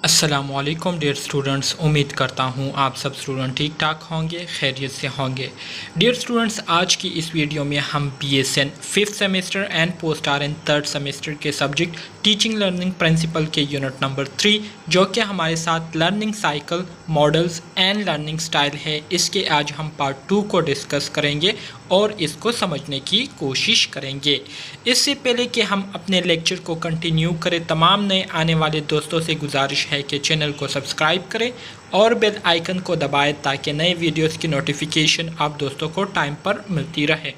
अस्सलामुअलैकुम dear students, उम्मीद करता हूँ आप सब स्टूडेंट ठीक ठाक होंगे, खैरियत से होंगे। डियर स्टूडेंट्स, आज की इस वीडियो में हम BSN 5th semester and post RN 3rd semester के सब्जेक्ट टीचिंग लर्निंग प्रिंसिपल के यूनिट नंबर 3 जो कि हमारे साथ learning cycle models and learning style है, इसके आज हम पार्ट 2 को डिस्कस करेंगे और इसको समझने की कोशिश करेंगे। इससे पहले कि हम अपने लेक्चर को कंटिन्यू करें, तमाम नए आने वाले दोस्तों से गुजारिश है कि चैनल को सब्सक्राइब करें और बेल आइकन को दबाएं ताकि नए वीडियोस की नोटिफिकेशन आप दोस्तों को टाइम पर मिलती रहे।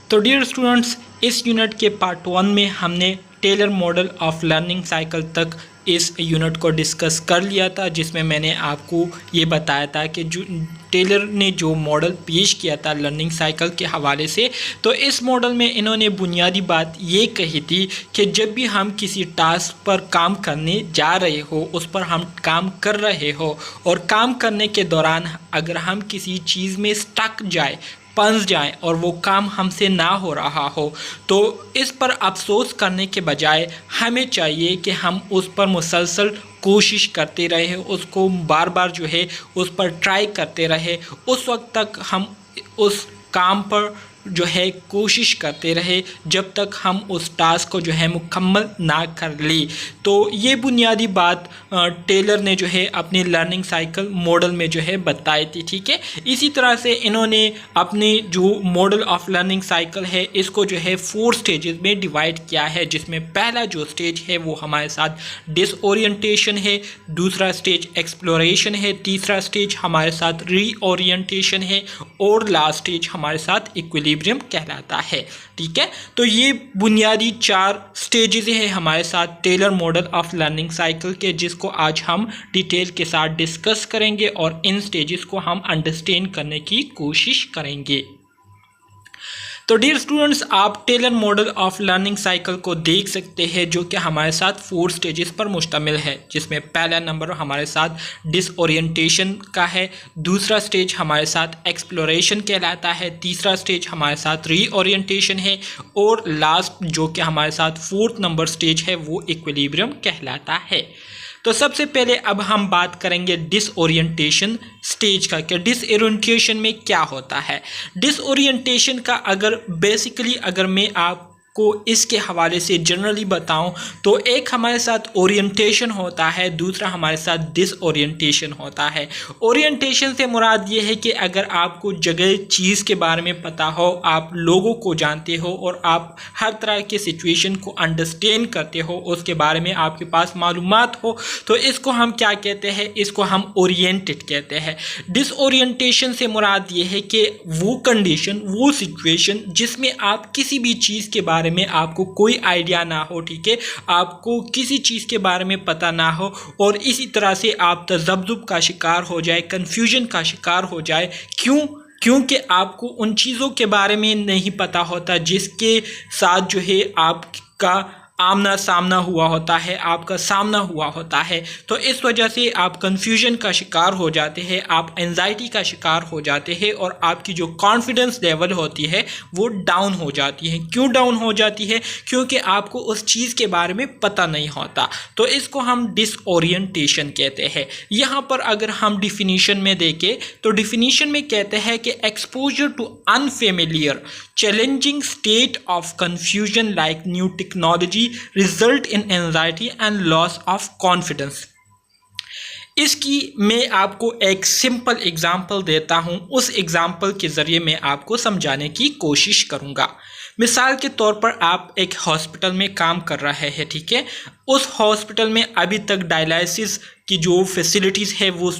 तो डियर स्टूडेंट्स, इस यूनिट के पार्ट 1 में हमने Taylor model of learning cycle तक इस यूनिट को डिस्कस कर लिया था, जिसमें मैंने आपको ये बताया था कि जो टेलर ने जो मॉडल पेश किया था लर्निंग साइकिल के हवाले से, तो इस मॉडल में इन्होंने बुनियादी बात ये कही थी कि जब भी हम किसी टास्क पर काम करने जा रहे हो, उस पर हम काम कर रहे हो और काम करने के दौरान अगर हम किसी चीज़ में स्टक जाए, फंस जाएं और वो काम हमसे ना हो रहा हो, तो इस पर अफसोस करने के बजाय हमें चाहिए कि हम उस पर मुसलसल कोशिश करते रहे, उसको बार बार जो है उस पर ट्राई करते रहे, उस वक्त तक हम उस काम पर जो है कोशिश करते रहे जब तक हम उस टास्क को जो है मुकम्मल ना कर ली। तो ये बुनियादी बात टेलर ने जो है अपनी लर्निंग साइकिल मॉडल में जो है बताई थी, ठीक है। इसी तरह से इन्होंने अपनी जो मॉडल ऑफ लर्निंग साइकिल है इसको जो है 4 स्टेजेस में डिवाइड किया है, जिसमें पहला जो स्टेज है वो हमारे साथ डिसओरिएंटेशन है, दूसरा स्टेज एक्सप्लोरेशन है, तीसरा स्टेज हमारे साथ रीओरिएंटेशन है और लास्ट स्टेज हमारे साथ इक्विलिब्रियम कहलाता है, ठीक है। तो ये बुनियादी 4 स्टेजेस हैं हमारे साथ Taylor model of learning cycle के, जिसको आज हम डिटेल के साथ डिस्कस करेंगे और इन स्टेजेस को हम अंडरस्टैंड करने की कोशिश करेंगे। तो डियर स्टूडेंट्स, आप Taylor model of learning cycle को देख सकते हैं जो कि हमारे साथ 4 स्टेजेस पर मुश्तमिल है, जिसमें पहला नंबर हमारे साथ डिसओरिएंटेशन का है, दूसरा स्टेज हमारे साथ एक्सप्लोरेशन कहलाता है, तीसरा स्टेज हमारे साथ रीओरिएंटेशन है और लास्ट जो कि हमारे साथ 4th नंबर स्टेज है वो इक्विलिब्रियम कहलाता है। तो सबसे पहले अब हम बात करेंगे डिसओरिएंटेशन स्टेज का कि डिसओरिएंटेशन में क्या होता है। डिसओरिएंटेशन का अगर मैं आपको इसके हवाले से जनरली बताऊं तो एक हमारे साथ ओरिएंटेशन होता है, दूसरा हमारे साथ डिसओरिएंटेशन होता है। ओरिएंटेशन से मुराद ये है कि अगर आपको जगह चीज़ के बारे में पता हो, आप लोगों को जानते हो और आप हर तरह के सिचुएशन को अंडरस्टैंड करते हो, उसके बारे में आपके पास मालूमात हो, तो इसको हम क्या कहते हैं, इसको हम ओरिएंटेड कहते हैं। डिसओरिएंटेशन से मुराद ये है कि वो कंडीशन, वो सिचुएशन जिसमें आप किसी भी चीज़ के बारे में आपको कोई आइडिया ना हो, ठीक है, आपको किसी चीज़ के बारे में पता ना हो और इसी तरह से आप तज़ब्ज़ुब का शिकार हो जाए, कन्फ्यूजन का शिकार हो जाए। क्योंकि आपको उन चीज़ों के बारे में नहीं पता होता जिसके साथ जो है आपका आमना सामना हुआ होता है, आपका सामना हुआ होता है। तो इस वजह से आप कन्फ्यूजन का शिकार हो जाते हैं, आप एंजाइटी का शिकार हो जाते हैं और आपकी जो कॉन्फिडेंस लेवल होती है वो डाउन हो जाती है। क्यों डाउन हो जाती है? क्योंकि आपको उस चीज़ के बारे में पता नहीं होता। तो इसको हम डिसओरिएंटेशन कहते हैं। यहाँ पर अगर हम डिफिनीशन में देखें तो डिफिनीशन में कहते हैं कि exposure to unfamiliar challenging state of confusion like new technology result in anxiety and loss of confidence। इसकी मैं आपको एक सिंपल एग्जाम्पल देता हूं, उस एग्जाम्पल के ज़रिए मैं आपको समझाने की कोशिश करूंगा। मिसाल के तौर पर आप एक हॉस्पिटल में काम कर रहे हैं, ठीक है। उस हॉस्पिटल में अभी तक डायलिसिस की जो फैसिलिटीज़ है वो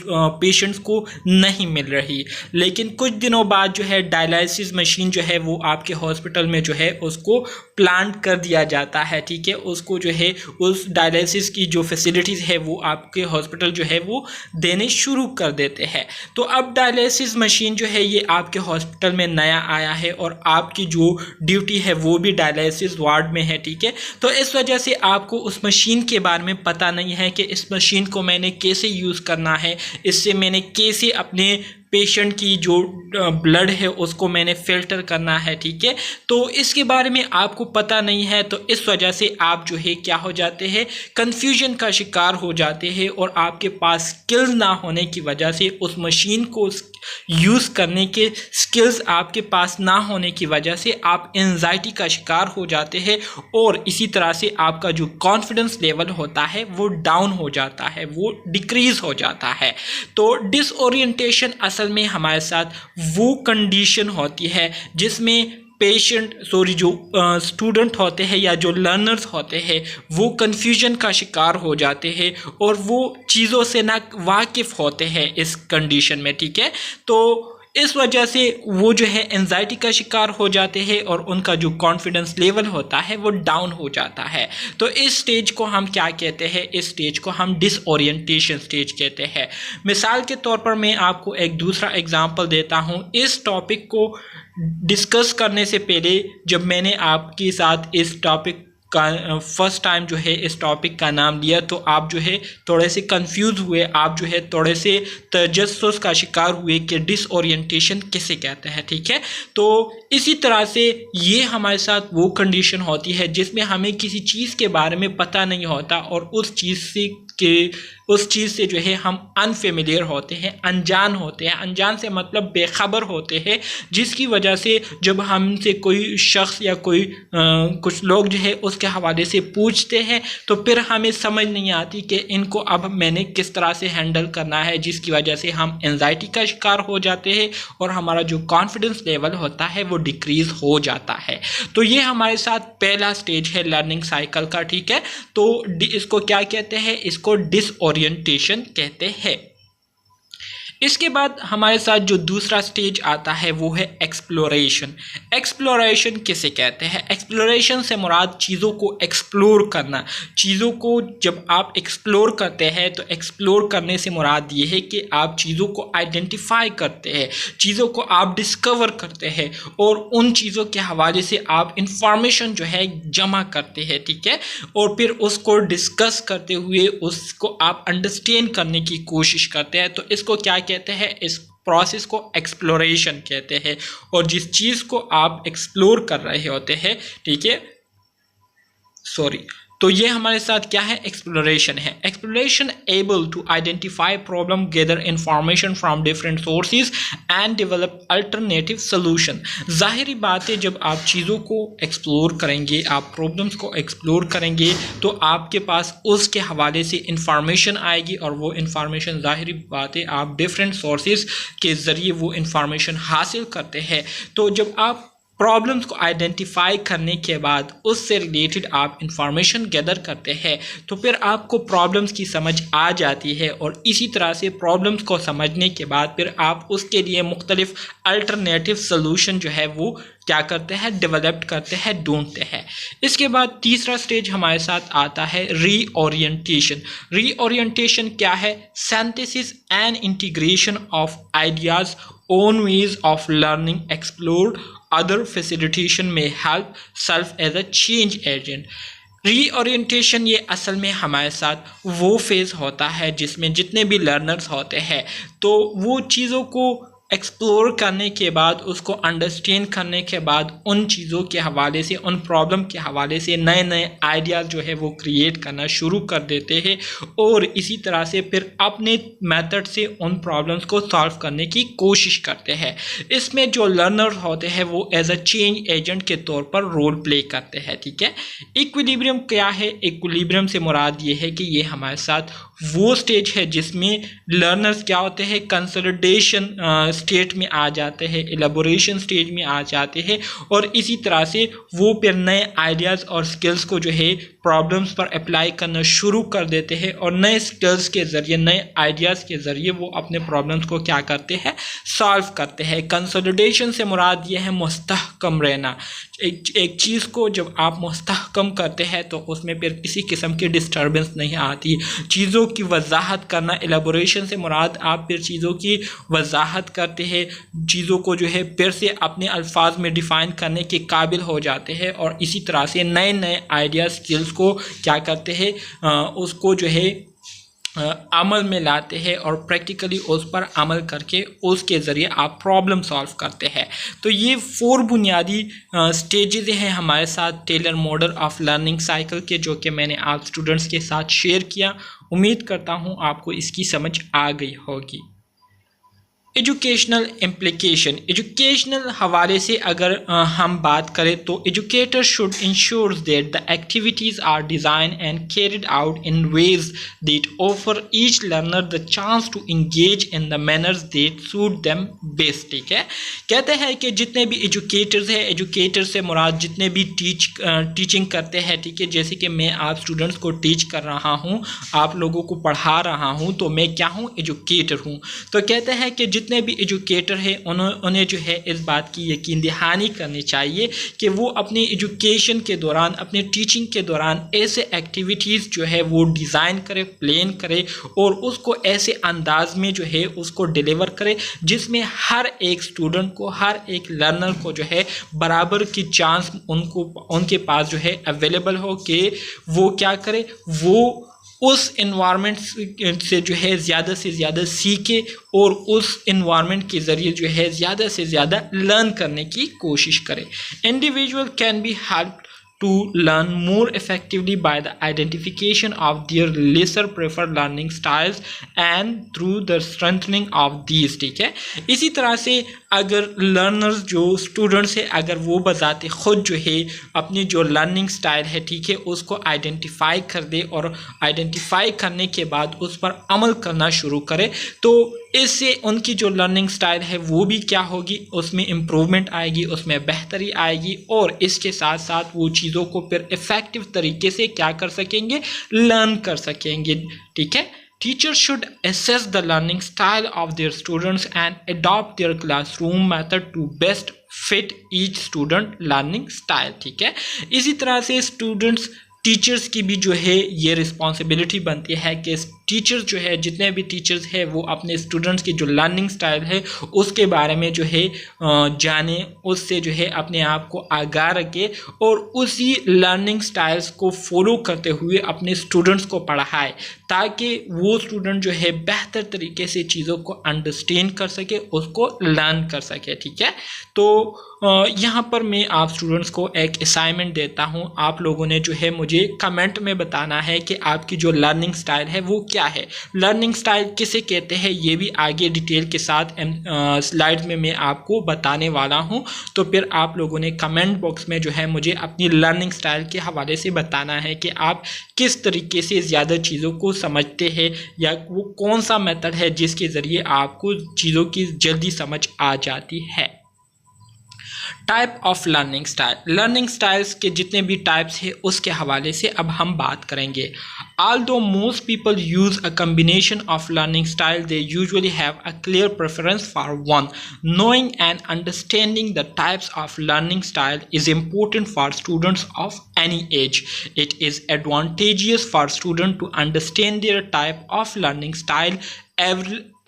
पेशेंट्स को नहीं मिल रही, लेकिन कुछ दिनों बाद जो है डायलिसिस मशीन जो है वो आपके हॉस्पिटल में जो है उसको प्लांट कर दिया जाता है, ठीक है। उसको जो है उस डायलिसिस की जो फैसिलिटीज़ है वो आपके हॉस्पिटल जो है वो देने शुरू कर देते हैं। तो अब डायलिसिस मशीन जो है ये आपके हॉस्पिटल में नया आया है और आपकी जो ड्यूटी है वो भी डायलिसिस वार्ड में है, ठीक है। तो इस वजह से आपको उस मशीन के बारे में पता नहीं है कि इस मशीन को मैंने कैसे यूज़ करना है, इससे मैंने कैसे अपने पेशेंट की जो ब्लड है उसको मैंने फ़िल्टर करना है, ठीक है। तो इसके बारे में आपको पता नहीं है, तो इस वजह से आप जो है क्या हो जाते हैं, कन्फ्यूजन का शिकार हो जाते हैं, और आपके पास स्किल्स ना होने की वजह से, उस मशीन को यूज़ करने के स्किल्स आपके पास ना होने की वजह से आप एंजाइटी का शिकार हो जाते हैं, और इसी तरह से आपका जो कॉन्फिडेंस लेवल होता है वो डाउन हो जाता है, वो डिक्रीज़ हो जाता है। तो डिसओरिएंटेशन असल में हमारे साथ वो कंडीशन होती है जिसमें जो स्टूडेंट होते हैं या जो लर्नर्स होते हैं वो कन्फ्यूजन का शिकार हो जाते हैं, और वो चीज़ों से ना वाकिफ़ होते हैं इस कंडीशन में, ठीक है। तो इस वजह से वो जो है एंजाइटी का शिकार हो जाते हैं, और उनका जो कॉन्फिडेंस लेवल होता है वो डाउन हो जाता है। तो इस स्टेज को हम क्या कहते हैं, इस स्टेज को हम डिसओरिएंटेशन स्टेज कहते हैं। मिसाल के तौर पर मैं आपको एक दूसरा एग्जांपल देता हूँ। इस टॉपिक को डिस्कस करने से पहले जब मैंने आपके साथ इस टॉपिक का फर्स्ट टाइम जो है इस टॉपिक का नाम लिया, तो आप जो है थोड़े से कंफ्यूज हुए, आप जो है थोड़े से तजस्सुस का शिकार हुए कि डिसओरिएंटेशन किसे कहते हैं, ठीक है। तो इसी तरह से ये हमारे साथ वो कंडीशन होती है जिसमें हमें किसी चीज़ के बारे में पता नहीं होता, और उस चीज़ से जो है हम अनफेमिलियर होते हैं, अनजान होते हैं। अनजान से मतलब बेखबर होते हैं, जिसकी वजह से जब हमसे कोई शख्स या कुछ लोग जो है उसके हवाले से पूछते हैं, तो फिर हमें समझ नहीं आती कि इनको अब मैंने किस तरह से हैंडल करना है, जिसकी वजह से हम एंजाइटी का शिकार हो जाते हैं, और हमारा जो कॉन्फिडेंस लेवल होता है वो डिक्रीज़ हो जाता है। तो ये हमारे साथ पहला स्टेज है लर्निंग साइकिल का, ठीक है। तो इसको क्या कहते हैं, इसको डिसओरिएंटेशन कहते हैं। इसके बाद हमारे साथ जो दूसरा स्टेज आता है वो है एक्सप्लोरेशन। एक्सप्लोरेशन किसे कहते हैं? एक्सप्लोरेशन से मुराद चीज़ों को एक्सप्लोर करना। चीज़ों को जब आप एक्सप्लोर करते हैं तो एक्सप्लोर करने से मुराद ये है कि आप चीज़ों को आइडेंटिफाई करते हैं, चीज़ों को आप डिस्कवर करते हैं, और उन चीज़ों के हवाले से आप इंफॉर्मेशन जो है जमा करते हैं, ठीक है। और फिर उसको डिस्कस करते हुए उसको आप अंडरस्टैंड करने की कोशिश करते हैं। तो इसको क्या कहते हैं? इस प्रोसेस को एक्सप्लोरेशन कहते हैं। और जिस चीज़ को आप एक्सप्लोर कर रहे होते हैं, ठीक है, तो ये हमारे साथ क्या है? एक्सप्लोरेशन है। Exploration able to identify problem, gather information from different sources and develop alternative solution. जाहिर बात है, जब आप चीज़ों को एक्सप्लोर करेंगे, आप प्रॉब्लम्स को एक्सप्लोर करेंगे, तो आपके पास उसके हवाले से इंफॉर्मेशन आएगी, और वो इंफॉर्मेशन जाहिर बात है आप डिफरेंट सोर्सेज के ज़रिए वो इंफॉर्मेशन हासिल करते हैं। तो जब आप प्रॉब्लम्स को आइडेंटिफाई करने के बाद उससे रिलेटेड आप इंफॉर्मेशन गैदर करते हैं, तो फिर आपको प्रॉब्लम्स की समझ आ जाती है, और इसी तरह से प्रॉब्लम्स को समझने के बाद फिर आप उसके लिए मुख्तलिफ अल्टरनेटिव सोल्यूशन जो है वो क्या करते हैं? डेवलप करते हैं, ढूंढते हैं। इसके बाद तीसरा स्टेज हमारे साथ आता है रीओरिएंटेशन। रीओरिएंटेशन क्या है? Synthesis and integration of ideas, own ways of learning, explored other facilitation may help serve as a change agent। Reorientation ये असल में हमारे साथ वो फेज़ होता है जिसमें जितने भी लर्नर्स होते हैं, तो वो चीज़ों को एक्सप्लोर करने के बाद, उसको अंडरस्टैंड करने के बाद, उन चीज़ों के हवाले से, उन प्रॉब्लम के हवाले से नए नए आइडियाज़ जो है वो क्रिएट करना शुरू कर देते हैं, और इसी तरह से फिर अपने मेथड से उन प्रॉब्लम्स को सॉल्व करने की कोशिश करते हैं। इसमें जो लर्नर होते हैं वो एज अ चेंज एजेंट के तौर पर रोल प्ले करते हैं, ठीक है। इक्विलिब्रियम क्या है? इक्विलिब्रियम से मुराद ये है कि ये हमारे साथ वो स्टेज है जिसमें लर्नर्स क्या होते हैं? कंसोलिडेशन स्टेट में आ जाते हैं, एलाबोरेशन स्टेज में आ जाते हैं, और इसी तरह से वो फिर नए आइडियाज़ और स्किल्स को जो है प्रॉब्लम्स पर अप्लाई करना शुरू कर देते हैं, और नए स्किल्स के ज़रिए, नए आइडियाज़ के ज़रिए वो अपने प्रॉब्लम्स को क्या करते हैं? सॉल्व करते हैं। कंसोलिडेशन से मुराद ये है मुस्तहकम रहना। एक चीज़ को जब आप मुस्तहकम करते हैं तो उसमें फिर किसी किस्म की डिस्टर्बेंस नहीं आती। चीज़ों की वजाहत करना, एलाबोरेशन से मुराद आप फिर चीज़ों की वजाहत करते हैं, चीज़ों को जो है फिर से अपने अल्फाज में डिफ़ाइन करने के काबिल हो जाते हैं, और इसी तरह से नए नए आइडिया स्किल्स को क्या करते हैं? उसको जो है अमल में लाते हैं और प्रैक्टिकली उस पर अमल करके उसके ज़रिए आप प्रॉब्लम सॉल्व करते हैं। तो ये 4 बुनियादी स्टेजेस हैं हमारे साथ Taylor model of learning cycle के, जो कि मैंने आप स्टूडेंट्स के साथ शेयर किया। उम्मीद करता हूँ आपको इसकी समझ आ गई होगी। एजुकेशनल इम्प्लीकेशन, एजुकेशनल हवाले से अगर हम बात करें तो educator should ensure that the activities are designed and carried out in ways that offer each learner the chance to engage in the manners that suit them best. ठीक है, कहते हैं कि जितने भी एजुकेटर्स हैं, एजुकेटर से मुराद जितने भी टीचिंग करते हैं, ठीक है, जैसे कि मैं आप स्टूडेंट्स को टीच कर रहा हूँ, आप लोगों को पढ़ा रहा हूँ, तो मैं क्या हूँ, एजुकेटर हूँ। तो कहते हैं कि जितने भी एजुकेटर हैं उन्हें जो है इस बात की यकीन दहानी करनी चाहिए कि वो अपनी एजुकेशन के दौरान, अपने टीचिंग के दौरान ऐसे एक्टिविटीज़ जो है वो डिज़ाइन करे, प्लान करे और उसको ऐसे अंदाज में जो है उसको डिलीवर करे जिसमें हर एक स्टूडेंट को, हर एक लर्नर को जो है बराबर की चांस उनके पास जो है अवेलेबल हो कि वो क्या करे, वो उस इन्वायरमेंट से जो है ज़्यादा से ज़्यादा सीखे और उस इन्वायरमेंट के ज़रिए जो है ज़्यादा से ज़्यादा लर्न करने की कोशिश करे। Individual can be help to learn more effectively by the identification of their lesser preferred learning styles and through the strengthening of these। ठीक है, इसी तरह से अगर लर्नर्स जो स्टूडेंट्स है, अगर वो बजाते खुद जो है अपनी जो लर्निंग स्टाइल है, ठीक है, उसको आइडेंटिफाई कर दे और आइडेंटिफाई करने के बाद उस पर अमल करना शुरू करे, तो इससे उनकी जो लर्निंग स्टाइल है वो भी क्या होगी, उसमें इम्प्रूवमेंट आएगी, उसमें बेहतरी आएगी और इसके साथ साथ वो चीज़ों को फिर इफ़ेक्टिव तरीके से क्या कर सकेंगे, लर्न कर सकेंगे। ठीक है, Teachers should assess the learning style of their students and adopt their classroom method to best fit each student learning style। ठीक है, इसी तरह से स्टूडेंट्स, टीचर्स की भी जो है ये रिस्पॉन्सिबिलिटी बनती है कि टीचर्स जो है, जितने भी टीचर्स हैं वो अपने स्टूडेंट्स की जो लर्निंग स्टाइल है उसके बारे में जो है जाने, उससे जो है अपने आप को आगाह रखे और उसी लर्निंग स्टाइल्स को फॉलो करते हुए अपने स्टूडेंट्स को पढ़ाए ताकि वो स्टूडेंट जो है बेहतर तरीके से चीज़ों को अंडरस्टैंड कर सके, उसको लर्न कर सके। ठीक है, तो यहाँ पर मैं आप स्टूडेंट्स को एक असाइनमेंट देता हूँ, आप लोगों ने जो है मुझे कमेंट में बताना है कि आपकी जो लर्निंग स्टाइल है वो क्या है, लर्निंग स्टाइल किसे कहते हैं, ये भी आगे डिटेल के साथ स्लाइड्स में मैं आपको बताने वाला हूँ। तो फिर आप लोगों ने कमेंट बॉक्स में जो है मुझे अपनी लर्निंग स्टाइल के हवाले से बताना है कि आप किस तरीके से ज़्यादा चीज़ों को समझते हैं या वो कौन सा मेथड है जिसके ज़रिए आपको चीज़ों की जल्दी समझ आ जाती है। Type of learning style, learning styles के जितने भी टाइप्स हैं उसके हवाले से अब हम बात करेंगे। Although most people use a combination of learning style, they usually have a clear preference for one. Knowing and understanding the types of learning style is important for students of any age. It is advantageous for students to understand their type of learning style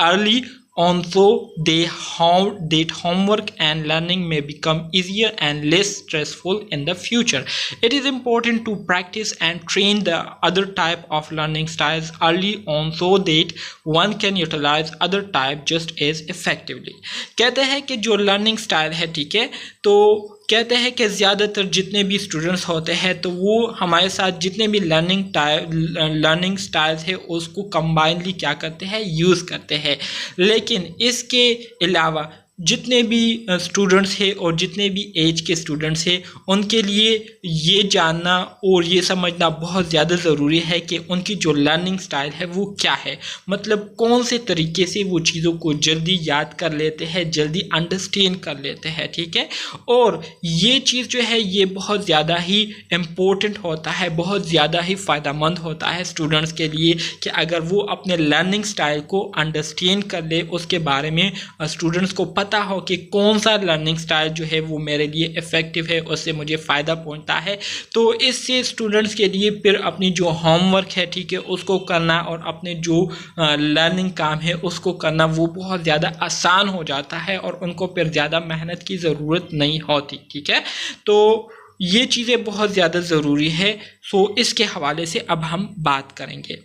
early on so that homework and learning may become easier and less stressful in the future. It is important to practice and train the other type of learning styles early on so that one can utilize other type just as effectively। कहते हैं कि जो learning style है, ठीक है, तो कहते हैं कि ज़्यादातर जितने भी स्टूडेंट्स होते हैं तो वो हमारे साथ जितने भी लर्निंग स्टाइल्स है उसको कंबाइनली क्या करते हैं, यूज़ करते हैं। लेकिन इसके अलावा जितने भी स्टूडेंट्स हैं और जितने भी एज के स्टूडेंट्स हैं उनके लिए ये जानना और ये समझना बहुत ज़्यादा ज़रूरी है कि उनकी जो लर्निंग स्टाइल है वो क्या है, मतलब कौन से तरीके से वो चीज़ों को जल्दी याद कर लेते हैं, जल्दी अंडरस्टैंड कर लेते हैं। ठीक है, और ये चीज़ जो है ये बहुत ज़्यादा ही इम्पोर्टेंट होता है, बहुत ज़्यादा ही फ़ायदेमंद होता है स्टूडेंट्स के लिए कि अगर वो अपने लर्निंग स्टाइल को अंडरस्टैंड कर ले, उसके बारे में स्टूडेंट्स को पता हो कि कौन सा लर्निंग स्टाइल जो है वो मेरे लिए इफ़ेक्टिव है, उससे मुझे फ़ायदा पहुंचता है। तो इससे स्टूडेंट्स के लिए फिर अपनी जो होमवर्क है, ठीक है, उसको करना और अपने जो लर्निंग काम है उसको करना वो बहुत ज़्यादा आसान हो जाता है और उनको फिर ज़्यादा मेहनत की ज़रूरत नहीं होती। ठीक है, तो ये चीज़ें बहुत ज़्यादा ज़रूरी है। सो इसके हवाले से अब हम बात करेंगे।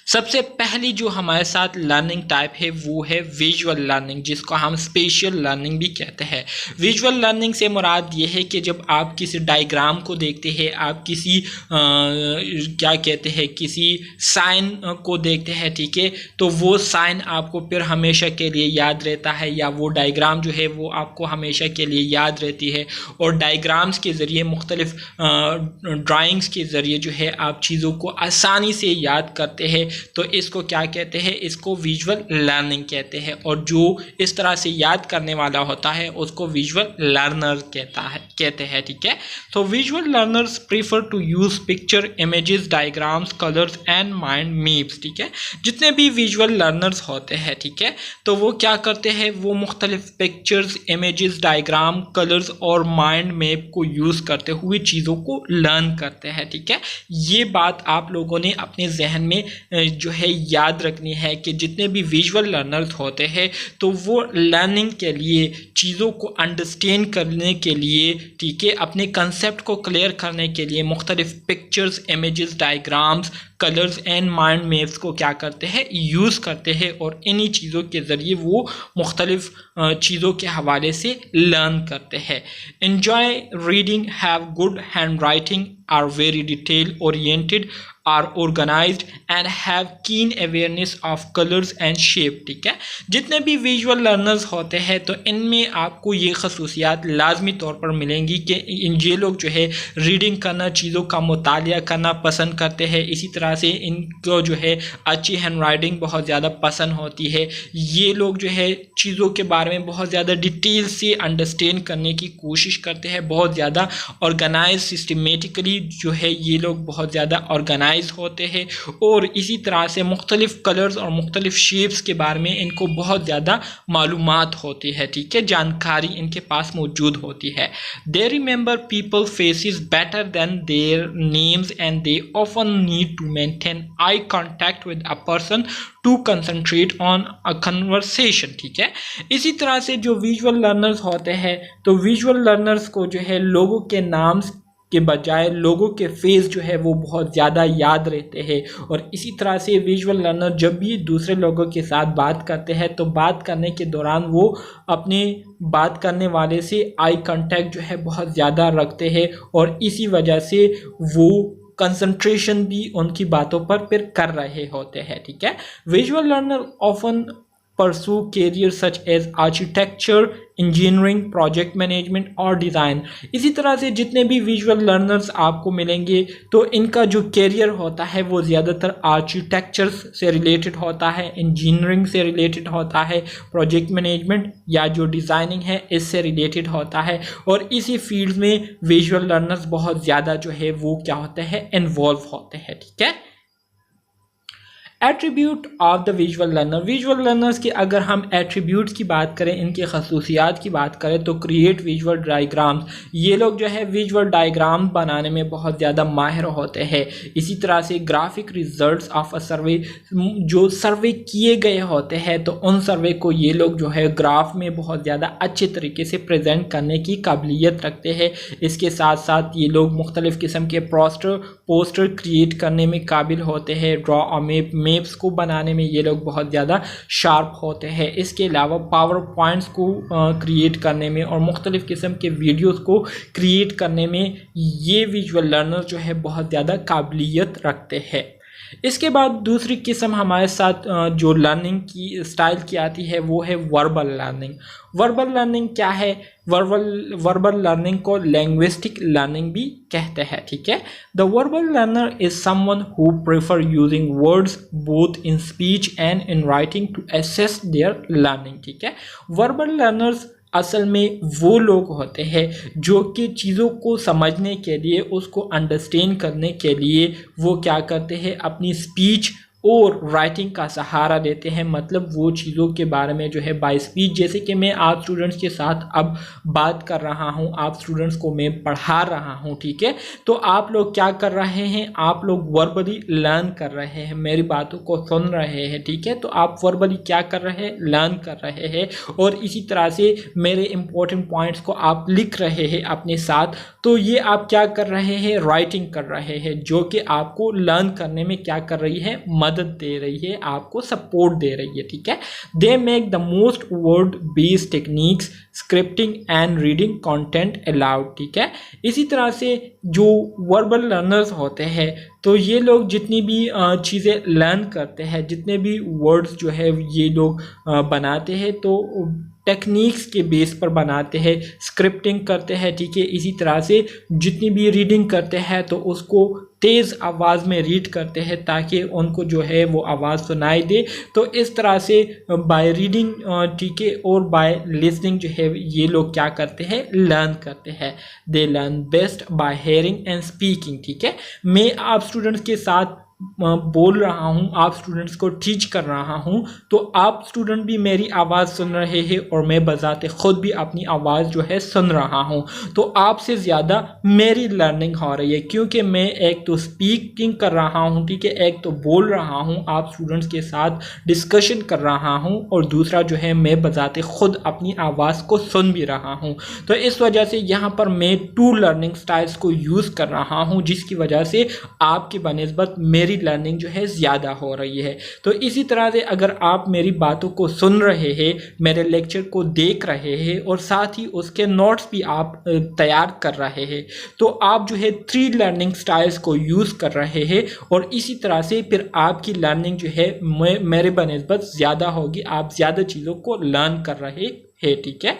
सबसे पहली जो हमारे साथ लर्निंग टाइप है वो है विजुअल लर्निंग, जिसको हम स्पेशियल लर्निंग भी कहते हैं। विजुअल लर्निंग से मुराद ये है कि जब आप किसी डायग्राम को देखते हैं, आप किसी क्या कहते हैं किसी साइन को देखते हैं, ठीक है, तो वो साइन आपको फिर हमेशा के लिए याद रहता है, या वो डायग्राम जो है वो आपको हमेशा के लिए याद रहती है। और डायग्राम्स के ज़रिए, मुख्तलिफ ड्राइंग्स के ज़रिए जो है आप चीज़ों को आसानी से याद करते हैं, तो इसको क्या कहते हैं, इसको विजुअल लर्निंग कहते हैं। और जो इस तरह से याद करने वाला होता है उसको विजुअल लर्नर कहते हैं, ठीक है। तो visual learners prefer to use picture, images, diagrams, colours and mind maps, ठीक है। जितने भी विजुअल लर्नर्स होते हैं, ठीक है, तो वो क्या करते हैं, वो मुख्तलिफ पिक्चर्स, इमेजेस, डायग्राम, कलर्स और माइंड मैप को यूज़ करते हुए चीज़ों को लर्न करते हैं, ठीक है। ये बात आप लोगों ने अपने जहन में जो है याद रखनी है कि जितने भी विजुअल लर्नर्स होते हैं तो वो लर्निंग के लिए, चीज़ों को अंडरस्टैंड करने के लिए, ठीक है, अपने कंसेप्ट को क्लियर करने के लिए मुख्तलिफ pictures, images, diagrams, colours and mind maps को क्या करते हैं, यूज़ करते हैं। और इन्हीं चीज़ों के ज़रिए वो मुख्तलिफ चीज़ों के हवाले से लर्न करते हैं। Enjoy reading, have good hand writing, are very detail oriented, are organised and have keen awareness of colours and shape, ठीक है। जितने भी विजुअल लर्नर्स होते हैं तो इनमें आपको ये खसूसियात लाजमी तौर पर मिलेंगी कि ये लोग जो है रीडिंग करना, चीज़ों का मुतालिया करना पसंद करते हैं। इसी तरह से इनको जो है अच्छी हैंड राइटिंग बहुत ज़्यादा पसंद होती है। ये लोग जो है चीज़ों के बारे में बहुत ज़्यादा डिटेल से अंडरस्टैंड करने की कोशिश करते हैं, बहुत ज़्यादा ऑर्गेनाइज, सिस्टमेटिकली जो है ये लोग बहुत ज़्यादा ऑर्गेनाइज होते हैं। और इसी तरह से मुख्तलिफ कलर्स और मुख्तलिफ शेप्स के बारे में इनको बहुत ज़्यादा मालूमात होती है, ठीक है, जानकारी इनके पास मौजूद होती है। They remember people faces better than their names and they often need to maintain eye contact with a person to concentrate on a conversation, ठीक है। इसी तरह से जो विजुअल लर्नर्स होते हैं तो विजुअल लर्नर्स को जो है लोगों के नाम के बजाय लोगों के फेस जो है वो बहुत ज़्यादा याद रहते हैं। और इसी तरह से विजुअल लर्नर जब भी दूसरे लोगों के साथ बात करते हैं तो बात करने के दौरान वो अपने बात करने वाले से आई कांटेक्ट जो है बहुत ज़्यादा रखते हैं, और इसी वजह से वो कंसंट्रेशन भी उनकी बातों पर फिर कर रहे होते हैं, ठीक है। Visual learner often pursue careers such as architecture, engineering, project management और डिज़ाइन। इसी तरह से जितने भी विजुअल लर्नर्स आपको मिलेंगे तो इनका जो कैरियर होता है वो ज़्यादातर आर्किटेक्चर से रिलेटेड होता है, इंजीनियरिंग से रिलेटेड होता है, प्रोजेक्ट मैनेजमेंट या जो डिज़ाइनिंग है इससे रिलेटेड होता है। और इसी फील्ड में विजुअल लर्नर्स बहुत ज़्यादा जो है वो क्या होते हैं, इन्वॉल्व होते हैं, ठीक है। Attribute of the visual learner, visual learners की अगर हम एट्रीब्यूट्स की बात करें, इनकी खसूसियात की बात करें तो क्रिएट विजुअल डायग्राम्स, ये लोग जो है विजुअल डायग्राम बनाने में बहुत ज़्यादा माहिर होते हैं। इसी तरह से ग्राफिक रिजल्ट्स ऑफ अ सर्वे, जो सर्वे किए गए होते हैं तो उन सर्वे को ये लोग जो है ग्राफ में बहुत ज़्यादा अच्छे तरीके से प्रेजेंट करने की काबिलियत रखते हैं। इसके साथ साथ ये लोग मुख्तलिफ़ किस्म के पोस्टर क्रिएट करने में काबिल होते हैं। ड्रॉ और मैप्स को बनाने में ये लोग बहुत ज़्यादा शार्प होते हैं। इसके अलावा पावर पॉइंट्स को क्रिएट करने में और मुख्तलिफ़ किस्म के वीडियोस को क्रिएट करने में ये विजुअल लर्नर जो है बहुत ज़्यादा काबिलियत रखते हैं। इसके बाद दूसरी किस्म हमारे साथ जो लर्निंग की स्टाइल की आती है वो है वर्बल लर्निंग। वर्बल लर्निंग क्या है? वर्बल लर्निंग को लिंग्विस्टिक लर्निंग भी कहते हैं, ठीक है। The verbal learner is someone who prefer using words both in speech and in writing to assess their learning, ठीक है। वर्बल लर्नर्स असल में वो लोग होते हैं जो कि चीज़ों को समझने के लिए, उसको अंडरस्टैंड करने के लिए वो क्या करते हैं, अपनी स्पीच और राइटिंग का सहारा लेते हैं। मतलब वो चीज़ों के बारे में जो है बाय स्पीच, जैसे कि मैं आप स्टूडेंट्स के साथ अब बात कर रहा हूँ, आप स्टूडेंट्स को मैं पढ़ा रहा हूँ, ठीक है। तो आप लोग क्या कर रहे हैं, आप लोग वर्बली लर्न कर रहे हैं, मेरी बातों को सुन रहे हैं, ठीक है। तो आप वर्बली क्या कर रहे हैं, लर्न कर रहे हैं। और इसी तरह से मेरे इंपॉर्टेंट पॉइंट्स को आप लिख रहे हैं अपने साथ, तो ये आप क्या कर रहे हैं, राइटिंग कर रहे हैं, जो कि आपको लर्न करने में क्या कर रही है, मदद मदद दे रही है, आपको सपोर्ट दे रही है, ठीक है। They make the most word based techniques scripting and reading content allowed, ठीक है। इसी तरह से जो वर्बल लर्नर्स होते हैं तो ये लोग जितनी भी चीज़ें लर्न करते हैं, जितने भी वर्ड्स जो है ये लोग बनाते हैं तो टेक्निक्स के बेस पर बनाते हैं, स्क्रिप्टिंग करते हैं, ठीक है। इसी तरह से जितनी भी रीडिंग करते हैं तो उसको तेज़ आवाज़ में रीड करते हैं ताकि उनको जो है वो आवाज़ सुनाई दे। तो इस तरह से बाय रीडिंग, ठीक है, और बाय लिसनिंग जो है ये लोग क्या करते हैं, लर्न करते हैं। They learn best by hearing and speaking, ठीक है। मैं आप स्टूडेंट्स के साथ बोल रहा हूँ, आप स्टूडेंट्स को टीच कर रहा हूँ, तो आप स्टूडेंट भी मेरी आवाज़ सुन रहे हैं और मैं बजाते खुद भी अपनी आवाज़ जो है सुन रहा हूँ। तो आपसे ज़्यादा मेरी लर्निंग हो रही है क्योंकि मैं एक तो स्पीकिंग कर रहा हूँ, ठीक है, एक तो बोल रहा हूँ, आप स्टूडेंट्स के साथ डिस्कशन कर रहा हूँ, और दूसरा जो है मैं बजाते खुद अपनी आवाज़ को सुन भी रहा हूँ। तो इस वजह से यहाँ पर मैं 2 लर्निंग स्टाइल्स को यूज़ कर रहा हूँ, जिसकी वजह से आपकी बनिस्बत मेरी लर्निंग जो है ज़्यादा हो रही है। तो इसी तरह से अगर आप मेरी बातों को सुन रहे हैं, मेरे लेक्चर को देख रहे हैं और साथ ही उसके नोट्स भी आप तैयार कर रहे हैं, तो आप जो है 3 लर्निंग स्टाइल्स को यूज़ कर रहे हैं, और इसी तरह से फिर आपकी लर्निंग जो है मेरे बनिस्बत ज़्यादा होगी, आप ज़्यादा चीज़ों को लर्न कर रहे हैं, ठीक है।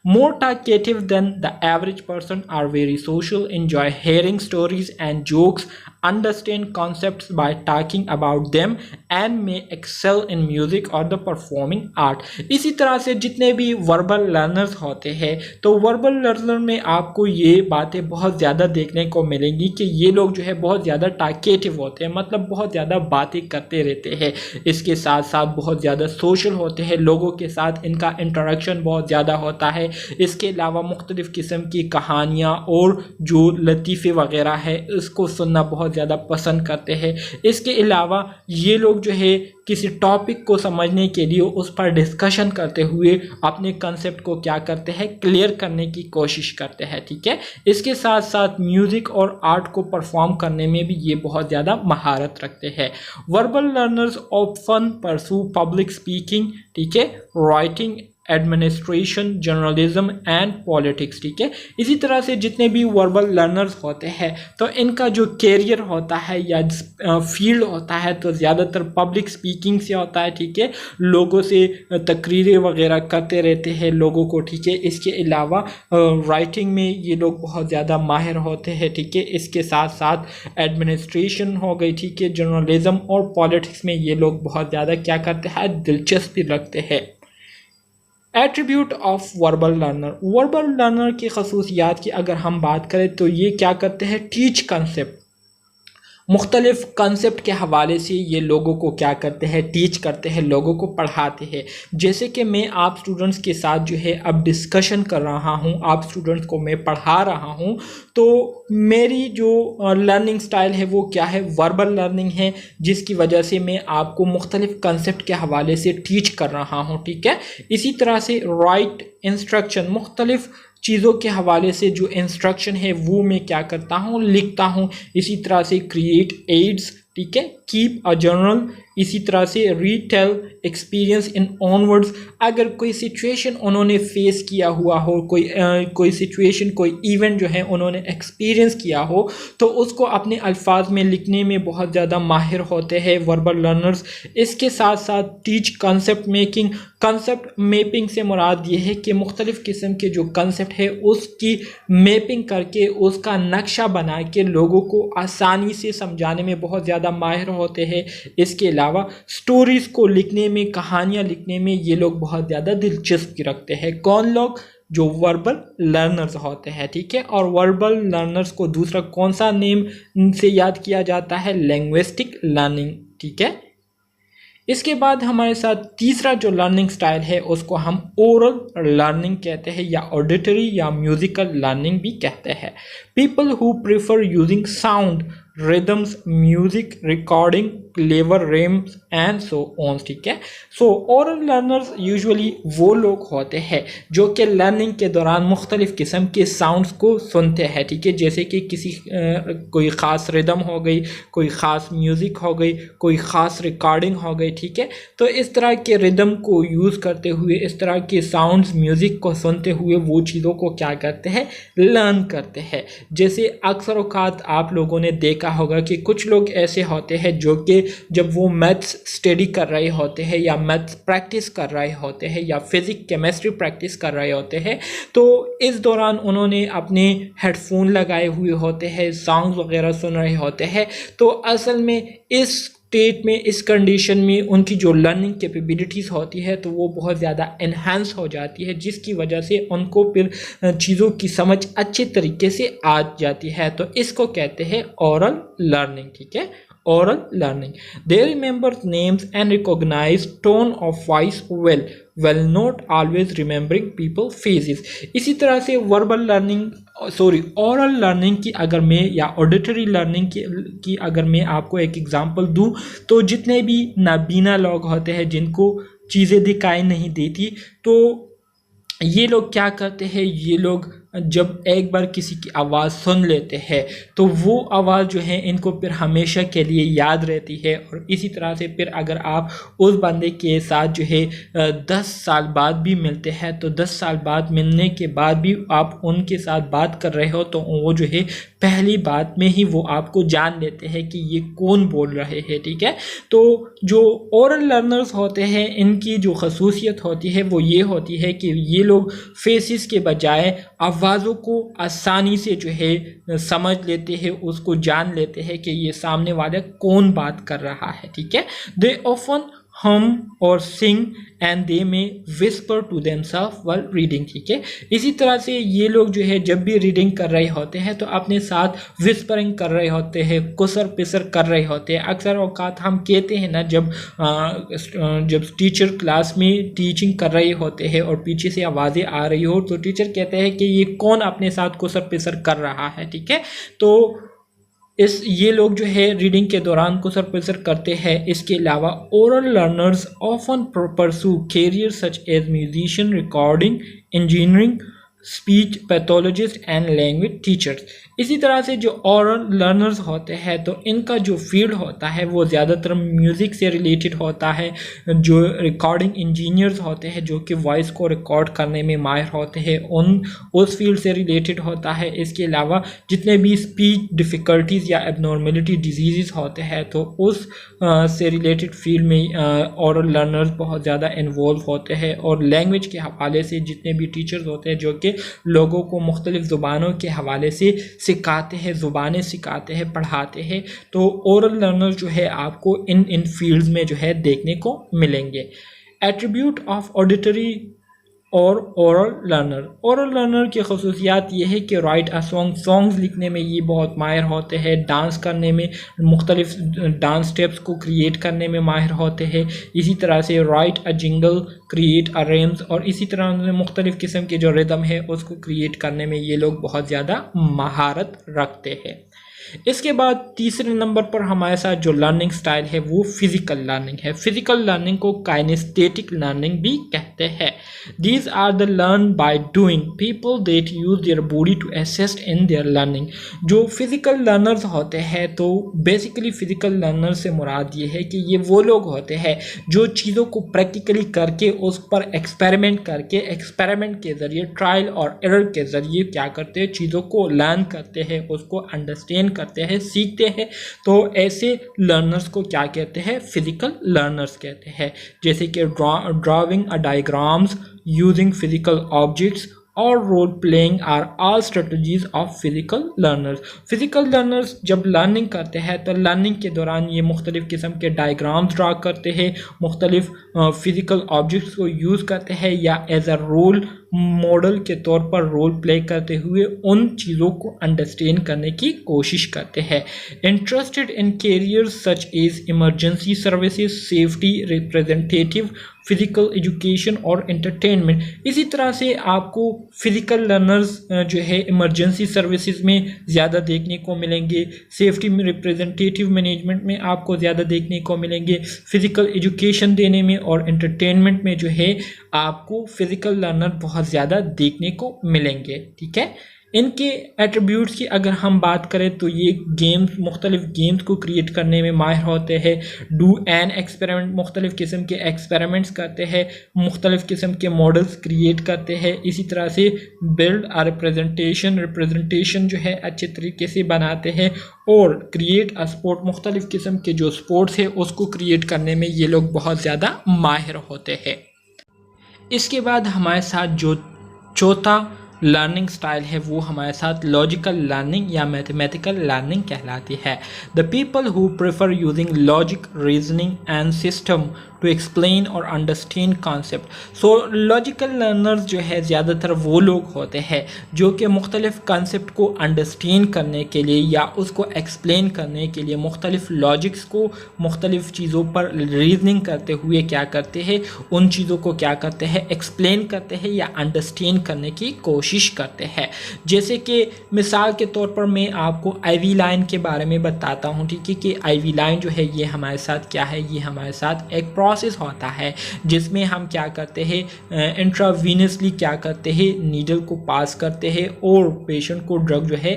More talkative than the average person, are very social, enjoy hearing stories and jokes, understand concepts by talking about them, and may excel in music or the performing art. इसी तरह से जितने भी वर्बल लर्नर्स होते हैं तो verbal learner में आपको ये बातें बहुत ज़्यादा देखने को मिलेंगी कि ये लोग जो है बहुत ज़्यादा टाकेटिव होते हैं, मतलब बहुत ज़्यादा बातें करते रहते हैं। इसके साथ साथ बहुत ज़्यादा सोशल होते हैं, लोगों के साथ इनका इंटरेक्शन बहुत ज़्यादा होता है। इसके अलावा मुख्तलिफ़ किस्म की कहानियाँ और जो लतीफ़े वगैरह है इसको सुनना बहुत ज़्यादा पसंद करते हैं। इसके अलावा ये लोग जो है किसी टॉपिक को समझने के लिए उस पर डिस्कशन करते हुए अपने कंसेप्ट को क्या करते हैं, क्लियर करने की कोशिश करते हैं, ठीक है। इसके साथ साथ म्यूज़िक और आर्ट को परफॉर्म करने में भी ये बहुत ज़्यादा महारत रखते हैं। वर्बल लर्नर्स ऑफन परसू पब्लिक स्पीकिंग, ठीक है, writing, administration, journalism and politics, ठीक है। इसी तरह से जितने भी वर्बल लर्नर्स होते हैं तो इनका जो कैरियर होता है या फील्ड होता है तो ज़्यादातर पब्लिक स्पीकिंग से होता है, ठीक है। लोगों से तकरीरें वगैरह करते रहते हैं लोगों को, ठीक है। इसके अलावा राइटिंग में ये लोग बहुत ज़्यादा माहिर होते हैं, ठीक है। इसके साथ साथ एडमिनिस्ट्रेशन हो गई, ठीक है, जर्नलिज्म और पॉलिटिक्स में ये लोग बहुत ज़्यादा क्या करते हैं, दिलचस्पी रखते हैं। Attribute of verbal learner, verbal learner की खसूसियात की अगर हम बात करें तो ये क्या करते हैं, टीच कंसेप्ट, मुख्तलिफ़ कंसेप्ट के हवाले से ये लोगों को क्या करते हैं, टीच करते हैं, लोगों को पढ़ाते हैं। जैसे कि मैं आप स्टूडेंट्स के साथ जो है अब डिस्कशन कर रहा हूँ, आप स्टूडेंट्स को मैं पढ़ा रहा हूँ, तो मेरी जो लर्निंग स्टाइल है वो क्या है, वर्बल लर्निंग है, जिसकी वजह से मैं आपको मुख्तलिफ़ कंसेप्ट के हवाले से टीच कर रहा हूँ, ठीक है। इसी तरह से राइट इंस्ट्रक्शन, मुख्तलिफ़ चीज़ों के हवाले से जो इंस्ट्रक्शन है वो मैं क्या करता हूँ, लिखता हूँ। इसी तरह से क्रिएट एड्स, ठीक है, कीप अ जर्नल, इसी तरह से रीटेल एक्सपीरियंस इन ऑनवर्ड्स, अगर कोई सिचुएशन उन्होंने फेस किया हुआ हो, कोई सिचुएशन, कोई इवेंट जो है उन्होंने एक्सपीरियंस किया हो, तो उसको अपने अल्फाज में लिखने में बहुत ज़्यादा माहिर होते हैं वर्बल लर्नर्स। इसके साथ साथ teach concept making, concept mapping से मुराद ये है कि मुख्तलिफ़ किस्म के जो कंसेप्ट है उसकी मैपिंग करके उसका नक्शा बना के लोगों को आसानी से समझाने में बहुत ज़्यादा माहिर होते हैं। इसके अलावा स्टोरीज़ को लिखने में, कहानियाँ लिखने में ये लोग बहुत ज़्यादा दिलचस्पी रखते हैं। कौन लोग, जो वर्बल लर्नर्स होते हैं, ठीक है। और वर्बल लर्नर्स को दूसरा कौन सा नेम से याद किया जाता है, लिंग्विस्टिक लर्निंग, ठीक है। इसके बाद हमारे साथ तीसरा जो लर्निंग स्टाइल है उसको हम ओरल लर्निंग कहते हैं या ऑडिटरी या म्यूजिकल लर्निंग भी कहते हैं। People who prefer using sound, rhythms, music, recording clever Rhames and so on, ठीक है। सो ओरल लर्नर्स यूजुअली वो लोग होते हैं जो कि लर्निंग के दौरान मुख्तलिफ किस्म के साउंड्स को सुनते हैं, ठीक है, जैसे कि किसी कोई ख़ास रिदम हो गई, कोई ख़ास म्यूज़िक हो गई, कोई ख़ास रिकॉर्डिंग हो गई, ठीक है। तो इस तरह के रिदम को यूज़ करते हुए, इस तरह के साउंड्स म्यूज़िक को सुनते हुए वो चीज़ों को क्या करते हैं, लर्न करते हैं। जैसे अक्सर औक़ात आप लोगों ने देखा होगा कि कुछ लोग ऐसे होते हैं जो कि जब वो मैथ्स स्टडी कर रहे होते हैं या मैथ्स प्रैक्टिस कर रहे होते हैं या फिज़िक्स केमिस्ट्री प्रैक्टिस कर रहे होते हैं, तो इस दौरान उन्होंने अपने हेडफोन लगाए हुए होते हैं, सॉन्ग्स वगैरह सुन रहे होते हैं। तो असल में इस स्टेट में, इस कंडीशन में उनकी जो लर्निंग कैपेबिलिटीज़ होती है तो वो बहुत ज़्यादा इन्हांस हो जाती है, जिसकी वजह से उनको फिर चीज़ों की समझ अच्छे तरीके से आ जाती है। तो इसको कहते हैं ओरल लर्निंग, ठीक है, oral learning. They remember names and recognize tone of voice well, while not always remembering people faces. इसी तरह से verbal learning, oral learning की अगर मैं, या auditory learning की अगर मैं आपको एक एग्जांपल दूं, तो जितने भी नाबीना लोग होते हैं जिनको चीज़ें दिखाई नहीं देती, तो ये लोग क्या करते हैं, ये लोग जब एक बार किसी की आवाज़ सुन लेते हैं तो वो आवाज़ जो है इनको फिर हमेशा के लिए याद रहती है। और इसी तरह से फिर अगर आप उस बंदे के साथ जो है 10 साल बाद भी मिलते हैं, तो 10 साल बाद मिलने के बाद भी आप उनके साथ बात कर रहे हो तो वो जो है पहली बात में ही वो आपको जान लेते हैं कि ये कौन बोल रहे हैं, ठीक है। तो जो ओरल लर्नर्स होते हैं इनकी जो खसूसियत होती है वो ये होती है कि ये लोग फेसेस के बजाय आवाज़ों को आसानी से जो है समझ लेते हैं, उसको जान लेते हैं कि ये सामने वाला कौन बात कर रहा है, ठीक है। दे ऑफन हम और सिंग and they may whisper to themselves while reading, ठीक है। इसी तरह से ये लोग जो है जब भी रीडिंग कर रहे होते हैं तो अपने साथ विस्परिंग कर रहे होते हैं, कुसर पिसर कर रहे होते हैं। अक्सर औकात हम कहते हैं ना, जब टीचर क्लास में टीचिंग कर रहे होते हैं और पीछे से आवाज़ें आ रही हो तो टीचर कहते हैं कि ये कौन अपने साथ कुसर पिसर कर रहा है, ठीक है। तो ये लोग जो है रीडिंग के दौरान कुसर पिसर करते हैं। इसके अलावा oral learners often pursue career such as musician, recording engineering, speech pathologist and language teachers. इसी तरह से जो ओरल लर्नर्स होते हैं तो इनका जो फील्ड होता है वो ज़्यादातर म्यूज़िक से रिलेटेड होता है। जो रिकॉर्डिंग इंजीनियर्स होते हैं जो कि वॉइस को रिकॉर्ड करने में माहिर होते हैं, उस फील्ड से रिलेटेड होता है। इसके अलावा जितने भी स्पीच डिफ़िकल्टीज़ या एबनॉर्मेलिटी डिजीज़ होते हैं तो उस से रिलेटेड फील्ड में ओरल लर्नर्स बहुत ज़्यादा इन्वॉल्व होते हैं। और लैंग्वेज के हवाले से जितने भी टीचर्स होते हैं जो कि लोगों को मुख्तलिफ़ ज़ुबानों के हवाले से सिखाते हैं, ज़ुबानें सिखाते हैं, पढ़ाते हैं, तो ओरल लर्नर जो है आपको इन फील्ड्स में जो है देखने को मिलेंगे। एट्रीब्यूट ऑफ ऑडिटरी और ओरल लर्नर की खसूसियात ये है कि राइट अ सॉन्ग्स लिखने में ये बहुत माहिर होते हैं, डांस करने में मुख्तलिफ डांस स्टेप्स को क्रिएट करने में माहिर होते हैं। इसी तरह से right a jingle, create a Rhames, और इसी तरह से मुख्तलिफ किस्म के जो रिदम है उसको क्रिएट करने में ये लोग बहुत ज़्यादा महारत रखते हैं। इसके बाद तीसरे नंबर पर हमारे साथ जो लर्निंग स्टाइल है वो फिज़िकल लर्निंग है। फिज़िकल लर्निंग को काइनेस्थेटिक लर्निंग भी कहते हैं। These are the learn by doing people that use their body to assist in their learning. जो फिज़िकल लर्नर्स होते हैं तो बेसिकली फ़िज़िकल लर्नर से मुराद ये है कि ये वो लोग होते हैं जो चीज़ों को प्रैक्टिकली करके उस पर एक्सपेरिमेंट के ज़रिए, ट्रायल और एरर के ज़रिए क्या करते हैं, चीज़ों को लर्न करते हैं, उसको अंडरस्टैंड करते हैं, सीखते हैं। तो ऐसे लर्नर्स को क्या कहते हैं, फिजिकल लर्नर्स कहते हैं। जैसे कि drawing a diagrams, using physical objects और role playing are all strategies of physical learners. Physical learners जब लर्निंग करते हैं तो लर्निंग के दौरान ये मुख्तलिफ़ किस्म के डायग्राम्स ड्रा करते हैं, मुख्तलिफ फिजिकल ऑब्जेक्ट्स को यूज़ करते हैं या एज अ रोल मॉडल के तौर पर रोल प्ले करते हुए उन चीज़ों को अंडरस्टैंड करने की कोशिश करते हैं। Interested in careers such as emergency services, safety, representative, physical education और एंटरटेनमेंट। इसी तरह से आपको फ़िज़िकल लर्नर्स जो है इमरजेंसी सर्विसेज में ज़्यादा देखने को मिलेंगे, सेफ्टी में, रिप्रेजेंटेटिव मैनेजमेंट में आपको ज़्यादा देखने को मिलेंगे, फ़िज़िकल एजुकेशन देने में और एंटरटेनमेंट में जो है आपको फ़िज़िकल लर्नर बहुत ज़्यादा देखने को मिलेंगे। ठीक है, इनके एट्रीब्यूट्स की अगर हम बात करें तो ये गेम्स, मुख्तलिफ गेम्स को क्रिएट करने में माहिर होते हैं, डू एन एक्सपेरिमेंट, मुख्तलिफ किस्म के एक्सपेरिमेंट्स करते हैं, मुख्तलिफ किस्म के मॉडल्स क्रिएट करते हैं। इसी तरह से बिल्ड अ रिप्रेजेंटेशन जो है अच्छे तरीके से बनाते हैं और क्रिएट अ स्पोर्ट, मुख्तलिफ किस्म के जो स्पोर्ट्स है उसको क्रिएट करने में ये लोग बहुत ज़्यादा माहिर होते हैं। इसके बाद हमारे साथ जो चौथा लर्निंग स्टाइल है वो हमारे साथ लॉजिकल लर्निंग या मैथमेटिकल लर्निंग कहलाती है। The people who prefer using logic, reasoning and system to explain और understand concept. So logical learners जो है ज़्यादातर वो लोग होते हैं जो कि मुख्तलिफ कॉन्सेप्ट को अंडरस्टैंड करने के लिए या उसको एक्सप्लेन करने के लिए मुख्तलिफ लॉजिक्स को, मुख्तलिफ चीज़ों पर रीजनिंग करते हुए क्या करते हैं, उन चीज़ों को क्या करते हैं, एक्सप्लेन करते हैं या अंडरस्टैंड करने की कोशिश करते हैं। जैसे कि मिसाल के तौर पर मैं आपको आईवी लाइन के बारे में बताता हूँ। ठीक है, कि आईवी लाइन जो है ये हमारे साथ क्या है, ये हमारे साथ एक प्रोसेस होता है जिसमें हम क्या करते हैं, इंट्रावीनसली क्या करते हैं, नीडल को पास करते हैं और पेशेंट को ड्रग जो है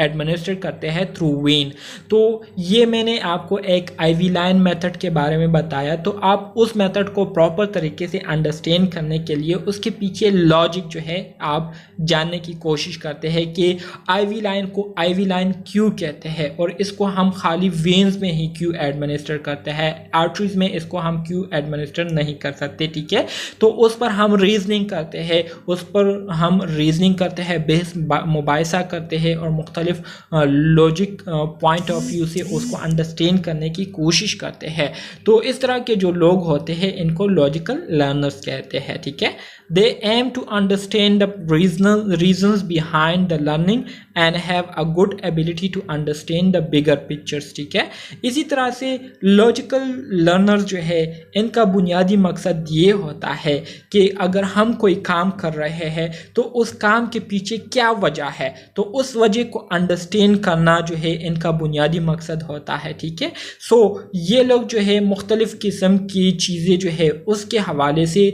एडमिनिस्टर करते हैं थ्रू वेन। तो ये मैंने आपको एक आईवी लाइन मेथड के बारे में बताया। तो आप उस मेथड को प्रॉपर तरीके से अंडरस्टैंड करने के लिए उसके पीछे लॉजिक जो है आप जानने की कोशिश करते हैं कि आईवी लाइन को आईवी लाइन क्यों कहते हैं और इसको हम खाली वेन्स में ही क्यों एडमिनिस्टर करते हैं, आर्टरीज में इसको हम क्यों एडमिनिस्टर नहीं कर सकते। ठीक है, तो उस पर हम रीजनिंग करते हैं, बहस मुबाहिसा करते हैं और मुख्तलिफ लॉजिक पॉइंट ऑफ व्यू से उसको अंडरस्टैंड करने की कोशिश करते हैं। तो इस तरह के जो लोग होते हैं इनको लॉजिकल लर्नर्स कहते हैं। ठीक है, they aim to understand the reasons behind the learning and have a good ability to understand the bigger pictures। ठीक है, इसी तरह से लॉजिकल लर्नर्स जो है इनका बुनियादी मकसद ये होता है कि अगर हम कोई काम कर रहे हैं तो उस काम के पीछे क्या वजह है, तो उस वजह को अंडरस्टैंड करना जो है इनका बुनियादी मकसद होता है। ठीक है, सो ये लोग जो है मुख्तलिफ किस्म की चीज़ें जो है उसके हवाले से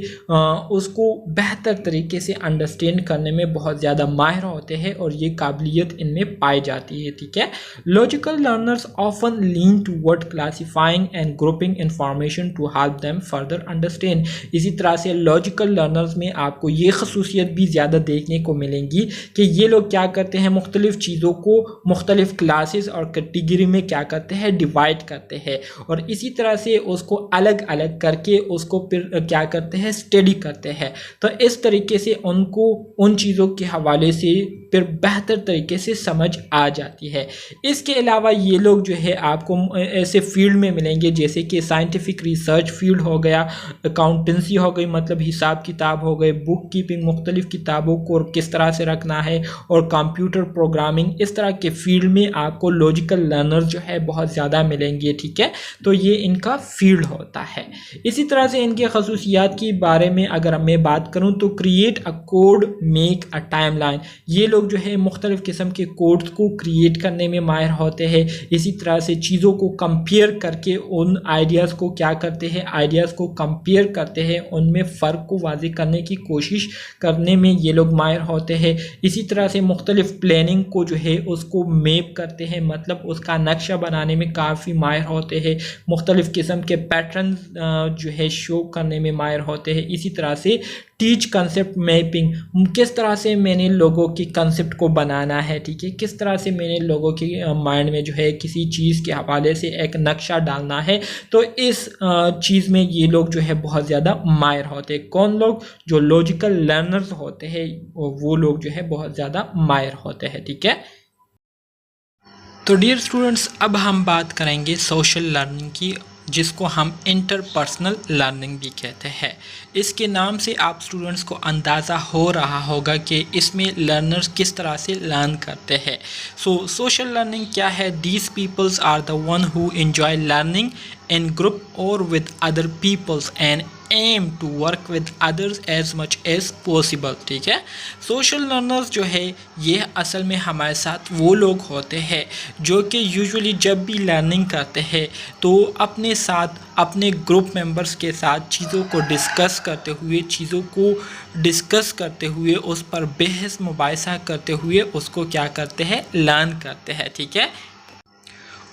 उसको बेहतर तरीके से अंडरस्टैंड करने में बहुत ज़्यादा माहिर होते हैं और ये काबिलियत इनमें पाई जाती है। ठीक है, logical learners often lean toward classifying and grouping information to help them further understand. इसी तरह से लॉजिकल लर्नर्स में आपको ये खसूसियत भी ज़्यादा देखने को मिलेंगी कि ये लोग क्या करते हैं, मुख्तलिफ चीज़ों को मुख्तलिफ क्लासेस और कैटेगरी में क्या करते हैं, डिवाइड करते हैं और इसी तरह से उसको अलग अलग करके उसको फिर क्या करते हैं, स्टडी करते हैं। तो इस तरीके से उनको उन चीज़ों के हवाले से फिर बेहतर तरीके से समझ आ जाती है। इसके अलावा ये लोग जो है आपको ऐसे फील्ड में मिलेंगे जैसे कि साइंटिफिक रिसर्च फील्ड हो गया, अकाउंटेंसी हो गई, मतलब हिसाब किताब हो गए, बुक कीपिंग, मुख्तलिफ किताबों को किस तरह से रखना है और कंप्यूटर प्रोग्रामिंग, इस तरह के फील्ड में आपको लॉजिकल लर्नर्स जो है बहुत ज़्यादा मिलेंगे। ठीक है, तो ये इनका फील्ड होता है। इसी तरह से इनके खसूसियात के बारे में अगर मैं बात करूं तो create a code, make a timeline. ये लोग जो है मुख्तलिफ किस्म के कोड्स को क्रिएट करने में माहिर होते हैं। इसी तरह से चीज़ों को कंपेयर करके उन आइडियाज़ को क्या करते हैं, आइडियाज़ को कंपेयर करते हैं, उनमें फ़र्क को वाज़ेह करने की कोशिश करने में ये लोग माहिर होते हैं। इसी तरह से मुख्तलिफ प्लानिंग को जो है उसको मैप करते हैं, मतलब उसका नक्शा बनाने में काफ़ी माहिर होते हैं। मुख्तलिफ किस्म के पैटर्न जो है शो करने में माहिर होते हैं। इसी तरह से टीच कंसेप्ट मैपिंग, किस तरह से मैंने लोगों की कंसेप्ट को बनाना है। ठीक है, किस तरह से मैंने लोगों के माइंड में जो है किसी चीज़ के हवाले से एक नक्शा डालना है। तो इस चीज़ में ये लोग जो है बहुत ज़्यादा माहिर होते हैं। कौन लोग? जो लॉजिकल लर्नर्स होते हैं वो लोग जो है बहुत ज़्यादा माहिर होते हैं। ठीक है, तो डियर स्टूडेंट्स अब हम बात करेंगे सोशल लर्निंग की, जिसको हम इंटरपर्सनल लर्निंग भी कहते हैं। इसके नाम से आप स्टूडेंट्स को अंदाज़ा हो रहा होगा कि इसमें लर्नर्स किस तरह से लर्न करते हैं। सोशल लर्निंग क्या है? These peoples are the one who enjoy learning in group or with other peoples and aim to work with others as much as possible। ठीक है, सोशल लर्नर्स जो है ये असल में हमारे साथ वो लोग होते हैं जो कि यूजुअली जब भी लर्निंग करते हैं तो अपने साथ अपने ग्रुप मेंबर्स के साथ चीज़ों को डिस्कस करते हुए उस पर बहस मुबाहिसा करते हुए उसको क्या करते हैं? लर्न करते हैं। ठीक है,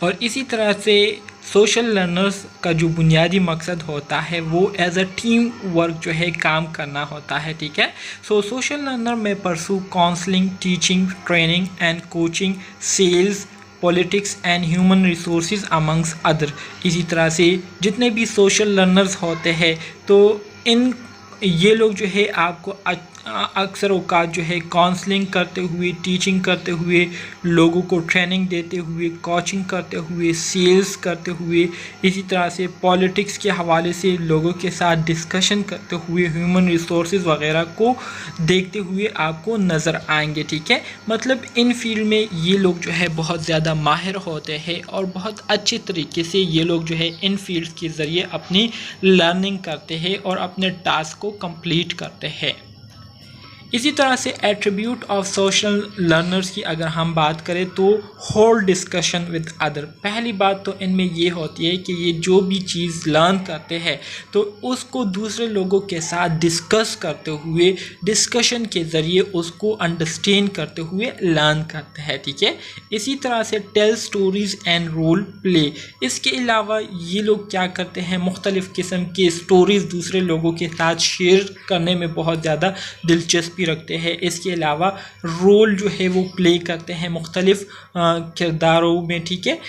और इसी तरह से सोशल लर्नर्स का जो बुनियादी मकसद होता है वो एज अ टीम वर्क जो है काम करना होता है। ठीक है, सोशल लर्नर में pursue counselling, teaching, training and coaching, sales, politics and human resources amongst other. इसी तरह से जितने भी सोशल लर्नर्स होते हैं तो ये लोग जो है आपको अक्सर औकात जो है काउंसलिंग करते हुए, टीचिंग करते हुए, लोगों को ट्रेनिंग देते हुए, कोचिंग करते हुए, सेल्स करते हुए, इसी तरह से पॉलिटिक्स के हवाले से लोगों के साथ डिस्कशन करते हुए, ह्यूमन रिसोर्सेज वगैरह को देखते हुए आपको नज़र आएंगे। ठीक है, मतलब इन फील्ड में ये लोग जो है बहुत ज़्यादा माहिर होते हैं और बहुत अच्छे तरीके से ये लोग जो है इन फील्ड्स के ज़रिए अपनी लर्निंग करते हैं और अपने टास्क को कंप्लीट करते हैं। इसी तरह से एट्रीब्यूट ऑफ सोशल लर्नर्स की अगर हम बात करें तो होल्ड डिस्कशन विद अदर। पहली बात तो इनमें ये होती है कि ये जो भी चीज़ लर्न करते हैं तो उसको दूसरे लोगों के साथ डिस्कस करते हुए, डिस्कशन के ज़रिए उसको अंडरस्टैंड करते हुए लर्न करते हैं। ठीक है, इसी तरह से tell stories and role play. इसके अलावा ये लोग क्या करते हैं? मुख्तलिफ़ किस्म के स्टोरीज़ दूसरे लोगों के साथ शेयर करने में बहुत ज़्यादा दिलचस्पी रखते हैं। इसके अलावा रोल जो है वो प्ले करते हैं मुख्तलिफ किरदारों में। ठीक है,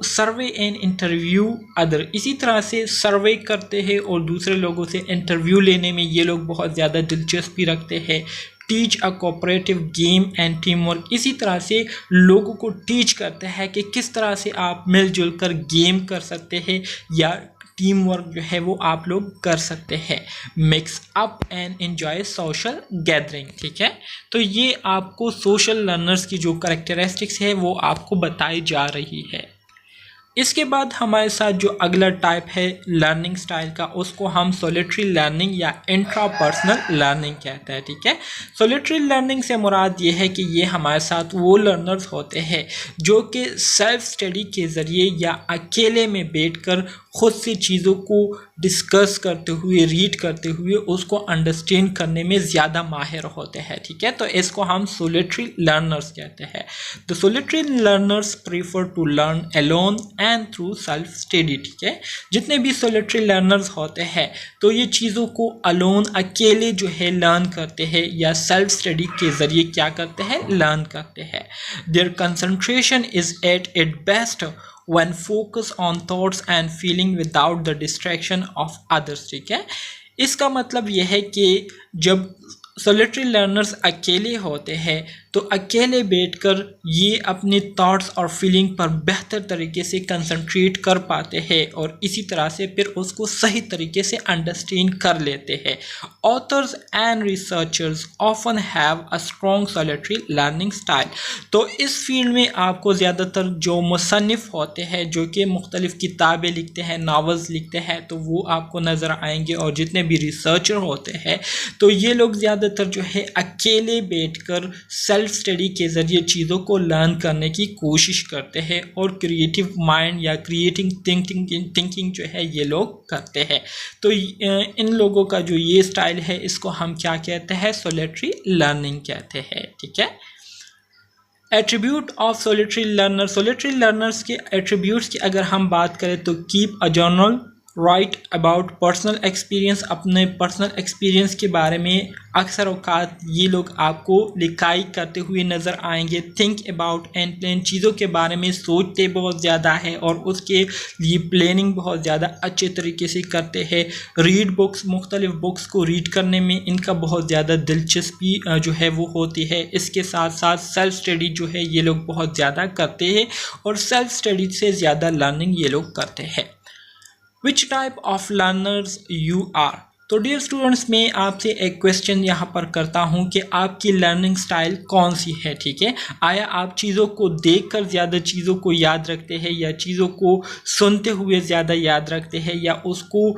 सर्वे एंड इंटरव्यू अदर। इसी तरह से सर्वे करते हैं और दूसरे लोगों से इंटरव्यू लेने में ये लोग बहुत ज़्यादा दिलचस्पी रखते हैं। Teach a cooperative game and team work. इसी तरह से लोगों को टीच करते हैं कि किस तरह से आप मिलजुल कर गेम कर सकते हैं या टीम वर्क जो है वो आप लोग कर सकते हैं। Mix up and enjoy social gathering. ठीक है, तो ये आपको सोशल लर्नर्स की जो करैक्टरिस्टिक्स है वो आपको बताई जा रही है। इसके बाद हमारे साथ जो अगला टाइप है लर्निंग स्टाइल का, उसको हम सोलिटरी लर्निंग या इंट्रापर्सनल लर्निंग कहते हैं। ठीक है, सोलिटरी लर्निंग से मुराद ये है कि ये हमारे साथ वो लर्नर्स होते हैं जो कि सेल्फ स्टडी के ज़रिए या अकेले में बैठकर खुद से चीज़ों को डिस्कस करते हुए, रीड करते हुए उसको अंडरस्टैंड करने में ज़्यादा माहिर होते हैं। ठीक है, तो इसको हम सोलिटरी लर्नर्स कहते हैं। The solitary learners prefer to learn alone and through self study. ठीक है, जितने भी सोलिटरी लर्नर्स होते हैं तो ये चीज़ों को अलोन, अकेले जो है लर्न करते हैं या सेल्फ स्टडी के ज़रिए क्या करते हैं? लर्न करते हैं। There concentration is at it best when focus on thoughts and feeling without the distraction of others। ठीक है, इसका मतलब यह है कि जब सोलिटरी लर्नर्स अकेले होते हैं तो अकेले बैठकर ये अपने थॉट्स और फीलिंग पर बेहतर तरीके से कंसंट्रेट कर पाते हैं और इसी तरह से फिर उसको सही तरीके से अंडरस्टैंड कर लेते हैं। Authors and researchers often have a strong solitary learning style. तो इस फील्ड में आपको ज़्यादातर जो मुसन्निफ़ होते हैं जो कि मुख्तलिफ़ किताबें लिखते हैं, नावल्स लिखते हैं, तो वो आपको नज़र आएंगे। और जितने भी रिसर्चर होते हैं तो ये लोग ज़्यादातर जो है अकेले बैठकर सेल्फ स्टडी के ज़रिए चीज़ों को लर्न करने की कोशिश करते हैं और क्रिएटिव माइंड या क्रिएटिंग थिंकिंग जो है ये लोग करते हैं। तो इन लोगों का जो ये स्टाइल है इसको हम क्या कहते हैं? सोलिटरी लर्निंग कहते हैं। ठीक है, attribute of solitary learner. Solitary learners के एट्रीब्यूट्स की अगर हम बात करें तो keep a journal, right about personal experience. अपने पर्सनल एक्सपीरियंस के बारे में अक्सर औकात ये लोग आपको लिखाई करते हुए नज़र आएंगे। Think about and plan. चीज़ों के बारे में सोचते बहुत ज़्यादा है और उसके लिए प्लानिंग बहुत ज़्यादा अच्छे तरीके से करते हैं। Read books. मुख्तलिफ़ बुक्स को रीड करने में इनका बहुत ज़्यादा दिलचस्पी जो है वो होती है। इसके साथ साथ सेल्फ स्टडी जो है ये लोग बहुत ज़्यादा करते हैं और सेल्फ स्टडी से ज़्यादा लर्निंग ये लोग करते हैं। Which type of learners you are. तो डियर स्टूडेंट्स, मैं आपसे एक क्वेश्चन यहाँ पर करता हूँ कि आपकी लर्निंग स्टाइल कौन सी है, ठीक है। आया आप चीज़ों को देखकर ज़्यादा चीज़ों को याद रखते हैं, या चीज़ों को सुनते हुए ज़्यादा याद रखते हैं, या उसको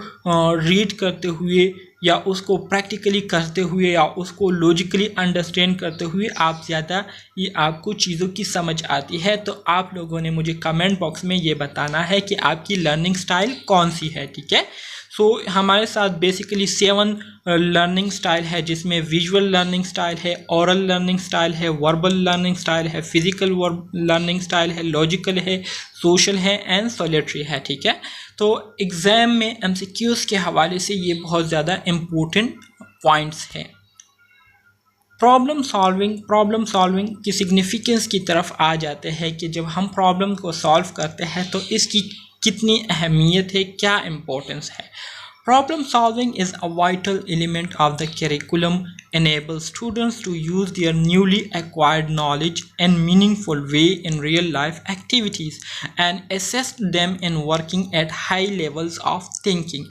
रीड करते हुए, या उसको प्रैक्टिकली करते हुए, या उसको लॉजिकली अंडरस्टैंड करते हुए आप ज़्यादा ये आपको चीज़ों की समझ आती है। तो आप लोगों ने मुझे कमेंट बॉक्स में ये बताना है कि आपकी लर्निंग स्टाइल कौन सी है, ठीक है। सो हमारे साथ बेसिकली 7 लर्निंग स्टाइल है, जिसमें विजुअल लर्निंग स्टाइल है, ओरल लर्निंग स्टाइल है, वर्बल लर्निंग स्टाइल है, फिजिकल लर्निंग स्टाइल है, लॉजिकल है, सोशल है एंड सॉलिटरी है, ठीक है। तो एग्ज़ाम में MCQs के हवाले से ये बहुत ज़्यादा इम्पोर्टेंट पॉइंट्स हैं। प्रॉब्लम सॉल्विंग की सिग्निफिकेंस की तरफ आ जाते हैं कि जब हम प्रॉब्लम को सॉल्व करते हैं तो इसकी कितनी अहमियत है, क्या इम्पोर्टेंस है। Problem solving is a vital element of the curriculum, enables students to use their newly acquired knowledge in meaningful way in real life activities and assist them in working at high levels of thinking।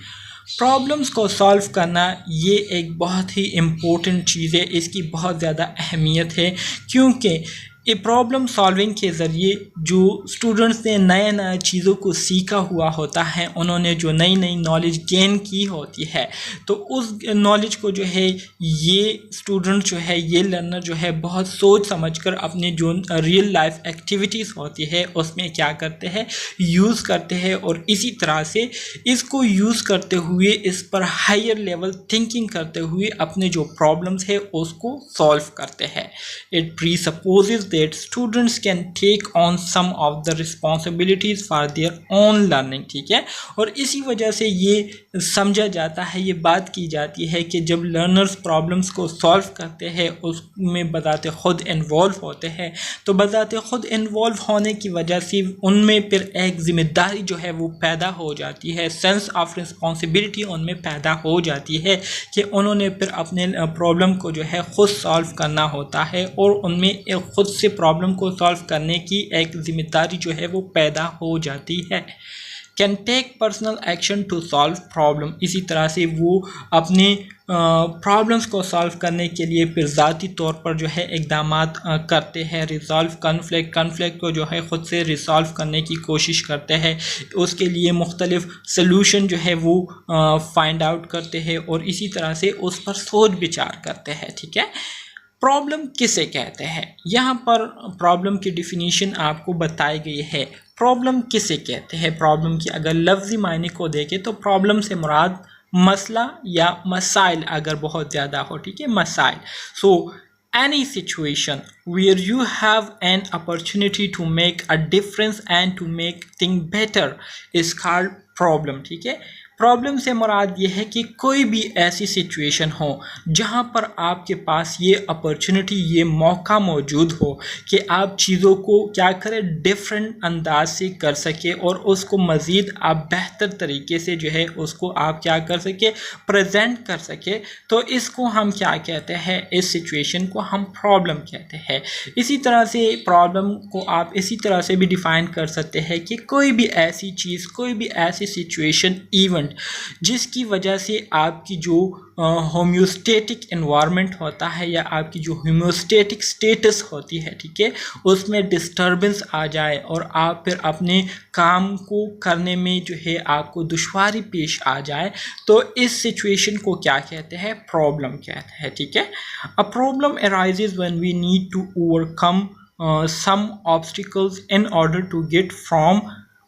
Problems को solve करना ये एक बहुत ही important चीज़ है, इसकी बहुत ज़्यादा अहमियत है, क्योंकि ये प्रॉब्लम सॉल्विंग के ज़रिए जो स्टूडेंट्स ने नए नए चीज़ों को सीखा हुआ होता है, उन्होंने जो नई नई नॉलेज गेन की होती है, तो उस नॉलेज को जो है ये स्टूडेंट जो है, ये लर्नर जो है, बहुत सोच समझकर अपने जो रियल लाइफ एक्टिविटीज़ होती है उसमें क्या करते हैं, यूज़ करते हैं, और इसी तरह से इसको यूज़ करते हुए इस पर हायर लेवल थिंकिंग करते हुए अपने जो प्रॉब्लम्स है उसको सॉल्व करते हैं। It presupposes that students can take on some of the responsibilities for their own learning, ठीक है। और इसी वजह से ये समझा जाता है, ये बात की जाती है कि जब लर्नर्स प्रॉब्लम्स को सॉल्व करते हैं उसमें बजाते खुद इन्वॉल्व होते हैं, तो बजाते खुद इन्वॉल्व होने की वजह से उनमें फिर एक ज़िम्मेदारी जो है वो पैदा हो जाती है, सेंस ऑफ रिस्पॉन्सिबिलिटी उनमें पैदा हो जाती है कि उन्होंने फिर अपने प्रॉब्लम को जो है खुद सॉल्व करना होता है, और उनमें एक खुद से प्रॉब्लम को सॉल्व करने की एक जिम्मेदारी जो है वो पैदा हो जाती है। Can take personal action to solve problem, इसी तरह से वो अपने प्रॉब्लम्स को सॉल्व करने के लिए फिर ज़ाती तौर पर जो है इक़दाम करते हैं। रिज़ॉल्व कन्फ्लिक्ट को जो है ख़ुद से रिज़ॉल्व करने की कोशिश करते हैं, उसके लिए मुख्तलिफ़ सलूशन जो है वो फाइंड आउट करते हैं, और इसी तरह से उस पर सोच विचार करते हैं, ठीक है। प्रॉब्लम किसे कहते हैं, यहाँ पर प्रॉब्लम की डिफिनीशन आपको बताई गई है। प्रॉब्लम किसे कहते हैं, प्रॉब्लम की अगर लफ्ज़ी मायने को देखें तो प्रॉब्लम से मुराद मसला या मसाइल अगर बहुत ज़्यादा हो, ठीक है, मसाइल। सो any situation where you have an opportunity to make a difference and to make things better is called problem, ठीक है। प्रॉब्लम से मुराद ये है कि कोई भी ऐसी सिचुएशन हो जहाँ पर आपके पास ये अपॉर्चुनिटी, ये मौका मौजूद हो कि आप चीज़ों को क्या करें, डिफरेंट अंदाज से कर सके, और उसको मज़ीद आप बेहतर तरीके से जो है उसको आप क्या कर सके, प्रेजेंट कर सके, तो इसको हम क्या कहते हैं, इस सिचुएशन को हम प्रॉब्लम कहते हैं। इसी तरह से प्रॉब्लम को आप इसी तरह से भी डिफ़ाइन कर सकते हैं कि कोई भी ऐसी चीज़, कोई भी ऐसी सिचुएशन, इवेंट जिसकी वजह से आपकी जो होम्योस्टेटिक एनवायरनमेंट होता है, या आपकी जो होम्योस्टेटिक स्टेटस होती है, ठीक है, उसमें डिस्टर्बेंस आ जाए और आप फिर अपने काम को करने में जो है आपको दुश्वारी पेश आ जाए, तो इस सिचुएशन को क्या कहते हैं, प्रॉब्लम कहते हैं, ठीक है। A problem arises when we need to overcome some obstacles in order to get from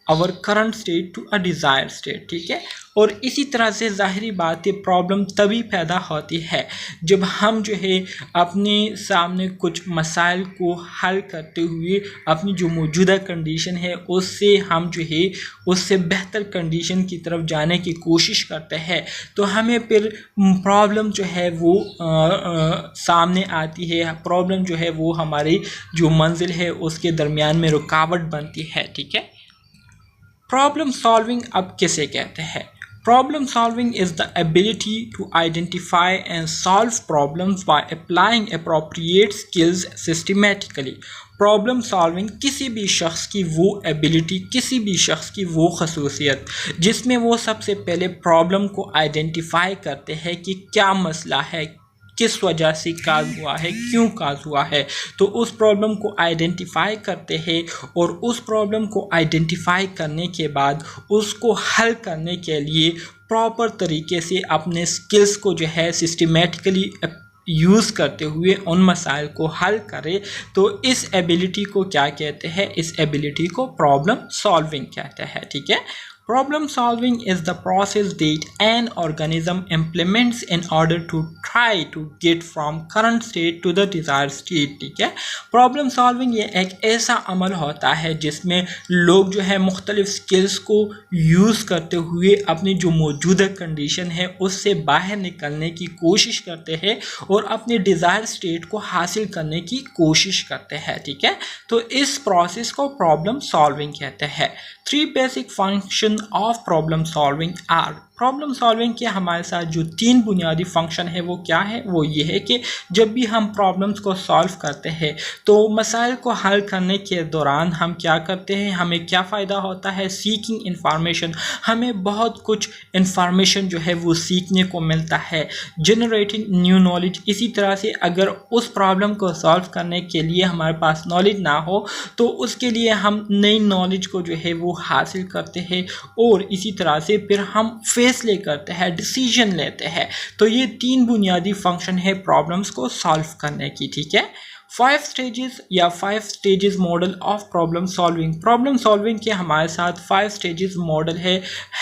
our current state to a desired state, ठीक है। और इसी तरह से ज़ाहिरी बात है, प्रॉब्लम तभी पैदा होती है जब हम जो है अपने सामने कुछ मसाइल को हल करते हुए अपनी जो मौजूदा कंडीशन है उससे हम जो है उससे बेहतर कंडीशन की तरफ जाने की कोशिश करते हैं, तो हमें फिर प्रॉब्लम जो है वो सामने आती है। प्रॉब्लम जो है वो हमारी जो मंजिल है उसके दरमियान में रुकावट बनती है, ठीक है। प्रॉब्लम सॉल्विंग अब किसे कहते हैं, Problem solving is the ability to identify and solve problems by applying appropriate skills systematically. Problem solving किसी भी शख्स की वो एबिलिटी, किसी भी शख्स की वो खसूसियत जिसमें वो सबसे पहले प्रॉब्लम को आइडेंटिफाई करते हैं कि क्या मसला है, किस वजह से काज हुआ है, क्यों काज हुआ है, तो उस प्रॉब्लम को आइडेंटिफाई करते हैं और उस प्रॉब्लम को आइडेंटिफाई करने के बाद उसको हल करने के लिए प्रॉपर तरीके से अपने स्किल्स को जो है सिस्टमेटिकली यूज़ करते हुए उन मसाइल को हल करे। तो इस एबिलिटी को क्या कहते हैं? इस एबिलिटी को प्रॉब्लम सॉल्विंग कहते हैं। ठीक है, problem solving is the process that an organism implements in order to try to get from current state to the desired state. ठीक है, प्रॉब्लम सॉल्विंग ये एक ऐसा अमल होता है जिसमें लोग जो है मुख्तलिफ स्किल्स को यूज़ करते हुए अपनी जो मौजूदा कंडीशन है उससे बाहर निकलने की कोशिश करते हैं और अपने डिज़ायर स्टेट को हासिल करने की कोशिश करते हैं। ठीक है, तो इस प्रोसेस को प्रॉब्लम सॉल्विंग कहते हैं। 3 basic function of problem solving are. Problem solving के हमारे साथ जो 3 बुनियादी फंक्शन है वो क्या है? वो ये है कि जब भी हम प्रॉब्लम्स को सॉल्व करते हैं तो मसाइल को हल करने के दौरान हम क्या करते हैं, हमें क्या फ़ायदा होता है? सीकिंग इंफॉर्मेशन, हमें बहुत कुछ इंफॉर्मेशन जो है वो सीखने को मिलता है। जनरेटिंग न्यू नॉलेज, इसी तरह से अगर उस प्रॉब्लम को सॉल्व करने के लिए हमारे पास नॉलेज ना हो तो उसके लिए हम नई नॉलेज को जो है वो हासिल करते हैं और इसी तरह से फिर हम फैसले करते हैं, डिसीजन लेते हैं। तो ये 3 बुनियादी फंक्शन है प्रॉब्लम्स को सॉल्व करने की। ठीक है, 5 स्टेजेस या 5 stages model of problem solving. Problem solving के हमारे साथ 5 स्टेजेस मॉडल है।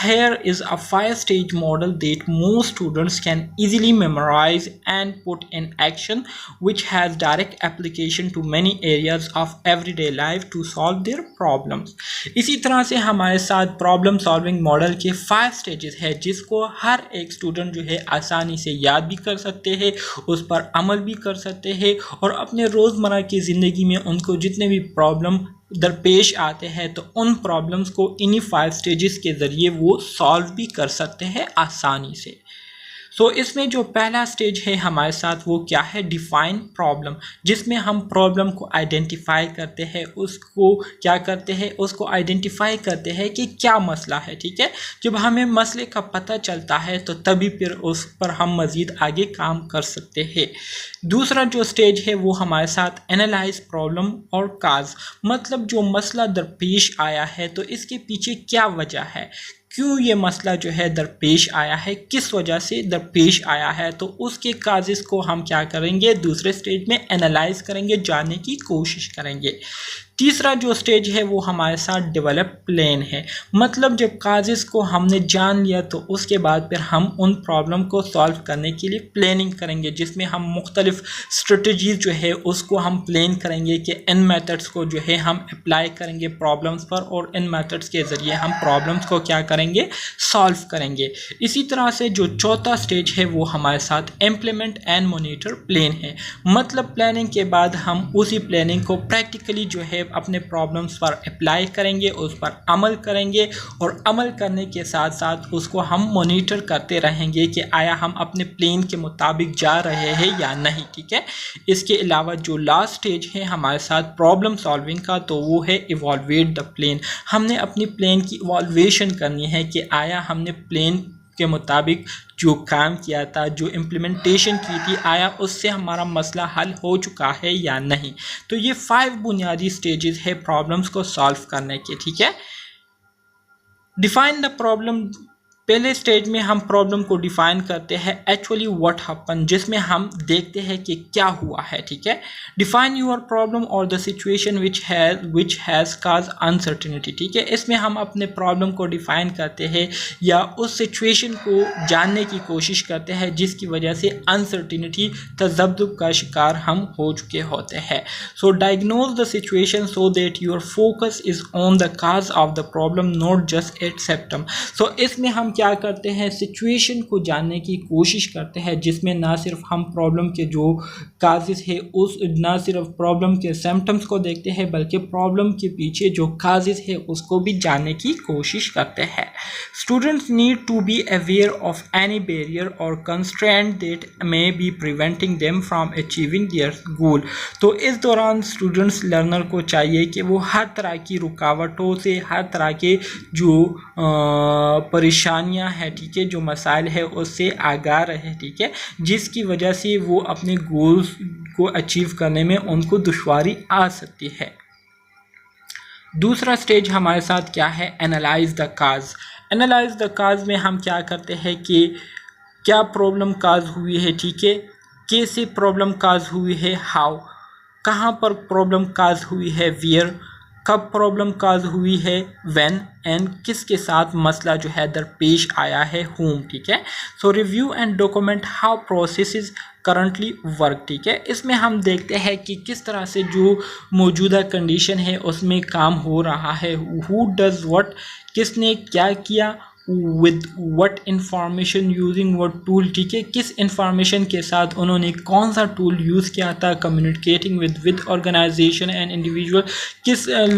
Here is a 5 stage model that most students can easily memorise and put in action which has direct application to many areas of everyday life to solve their problems. इसी तरह से हमारे साथ problem solving model के 5 stages है जिसको हर एक student जो है आसानी से याद भी कर सकते हैं, उस पर अमल भी कर सकते हैं और अपने रोज़मर्रा की ज़िंदगी में उनको जितने भी प्रॉब्लम दरपेश आते हैं तो उन प्रॉब्लम्स को इन्हीं 5 स्टेजेस के ज़रिए वो सॉल्व भी कर सकते हैं आसानी से। सो इसमें जो पहला स्टेज है हमारे साथ वो क्या है? डिफाइन प्रॉब्लम, जिसमें हम प्रॉब्लम को आइडेंटिफाई करते हैं, उसको क्या करते हैं, उसको आइडेंटिफाई करते हैं कि क्या मसला है। ठीक है, जब हमें मसले का पता चलता है तो तभी फिर उस पर हम मज़ीद आगे काम कर सकते हैं। दूसरा जो स्टेज है वो हमारे साथ एनालाइज प्रॉब्लम और काज, मतलब जो मसला दरपेश आया है तो इसके पीछे क्या वजह है, क्यों ये मसला जो है दरपेश आया है, किस वजह से दरपेश आया है, तो उसके काजेस को हम क्या करेंगे? दूसरे स्टेज में एनालाइज करेंगे, जानने की कोशिश करेंगे। तीसरा जो स्टेज है वो हमारे साथ डेवलप प्लान है, मतलब जब काजेस को हमने जान लिया तो उसके बाद फिर हम उन प्रॉब्लम को सॉल्व करने के लिए प्लानिंग करेंगे, जिसमें हम मुख्तलिफ स्ट्रेटजीज जो है उसको हम प्लान करेंगे कि इन मेथड्स को जो है हम अप्लाई करेंगे प्रॉब्लम्स पर और इन मेथड्स के ज़रिए हम प्रॉब्लम्स को क्या करेंगे? सॉल्व करेंगे। इसी तरह से जो चौथा स्टेज है वो हमारे साथ इम्प्लीमेंट एंड मॉनिटर प्लान है, मतलब प्लानिंग के बाद हम उसी प्लानिंग को प्रैक्टिकली जो है अपने प्रॉब्लम्स पर अप्लाई करेंगे, उस पर अमल करेंगे और अमल करने के साथ साथ उसको हम मॉनिटर करते रहेंगे कि आया हम अपने प्लान के मुताबिक जा रहे हैं या नहीं। ठीक है, इसके अलावा जो लास्ट स्टेज है हमारे साथ प्रॉब्लम सॉल्विंग का तो वो है इवॉल्वेट द प्लान। हमने अपनी प्लान की इवॉल्वेशन करनी है कि आया हमने प्लान के मुताबिक जो काम किया था, जो इम्प्लीमेंटेशन की थी, आया उससे हमारा मसला हल हो चुका है या नहीं। तो ये 5 बुनियादी स्टेजेस है प्रॉब्लम्स को सॉल्व करने के। ठीक है, डिफाइन द प्रॉब्लम। पहले स्टेज में हम प्रॉब्लम को डिफाइन करते हैं एक्चुअली व्हाट हैपन, जिसमें हम देखते हैं कि क्या हुआ है। ठीक है, डिफाइन योर प्रॉब्लम और the situation which has cause uncertainty. ठीक है, इसमें हम अपने प्रॉब्लम को डिफाइन करते हैं या उस सिचुएशन को जानने की कोशिश करते हैं जिसकी वजह से अनसर्टिनिटी तज़ब्ज़ुब का शिकार हम हो चुके होते हैं। So diagnose the situation so that your focus is on the cause of the problem, not just its symptom. So इसमें हम क्या करते हैं, सिचुएशन को जानने की कोशिश करते हैं, जिसमें ना सिर्फ हम प्रॉब्लम के जो काजेस है उस ना सिर्फ प्रॉब्लम के सिम्टम्स को देखते हैं बल्कि प्रॉब्लम के पीछे जो काजेस है उसको भी जानने की कोशिश करते हैं। Students need to be aware of any barrier और constraint that may be preventing them from achieving their goal. तो इस दौरान स्टूडेंट्स लर्नर को चाहिए कि वो हर तरह की रुकावटों से, हर तरह के जो परेशानियां हैं, ठीक है, जो मसाइल है उससे आगाह रहे, ठीक है, जिसकी वजह से वो अपने गोल्स को अचीव करने में उनको दुश्वारी आ सकती है। दूसरा स्टेज हमारे साथ क्या है, analyse the cause. Analyse the cause में हम क्या करते हैं कि क्या प्रॉब्लम काज हुई है, ठीक है, कैसे प्रॉब्लम काज हुई है, हाउ, कहाँ पर प्रॉब्लम काज हुई है, वेयर, कब प्रॉब्लम काज हुई है, व्हेन, एंड किसके साथ मसला जो है दरपेश आया है, होम, ठीक है। So review and document how processes currently work, ठीक है। इसमें हम देखते हैं कि किस तरह से जो मौजूदा कंडीशन है उसमें काम हो रहा है, हु डज व्हाट, किसने क्या किया, with what information using what tool, ठीक है, किस इंफॉर्मेशन के साथ उन्होंने कौन सा टूल यूज़ किया था, communicating with organisation and individual, किन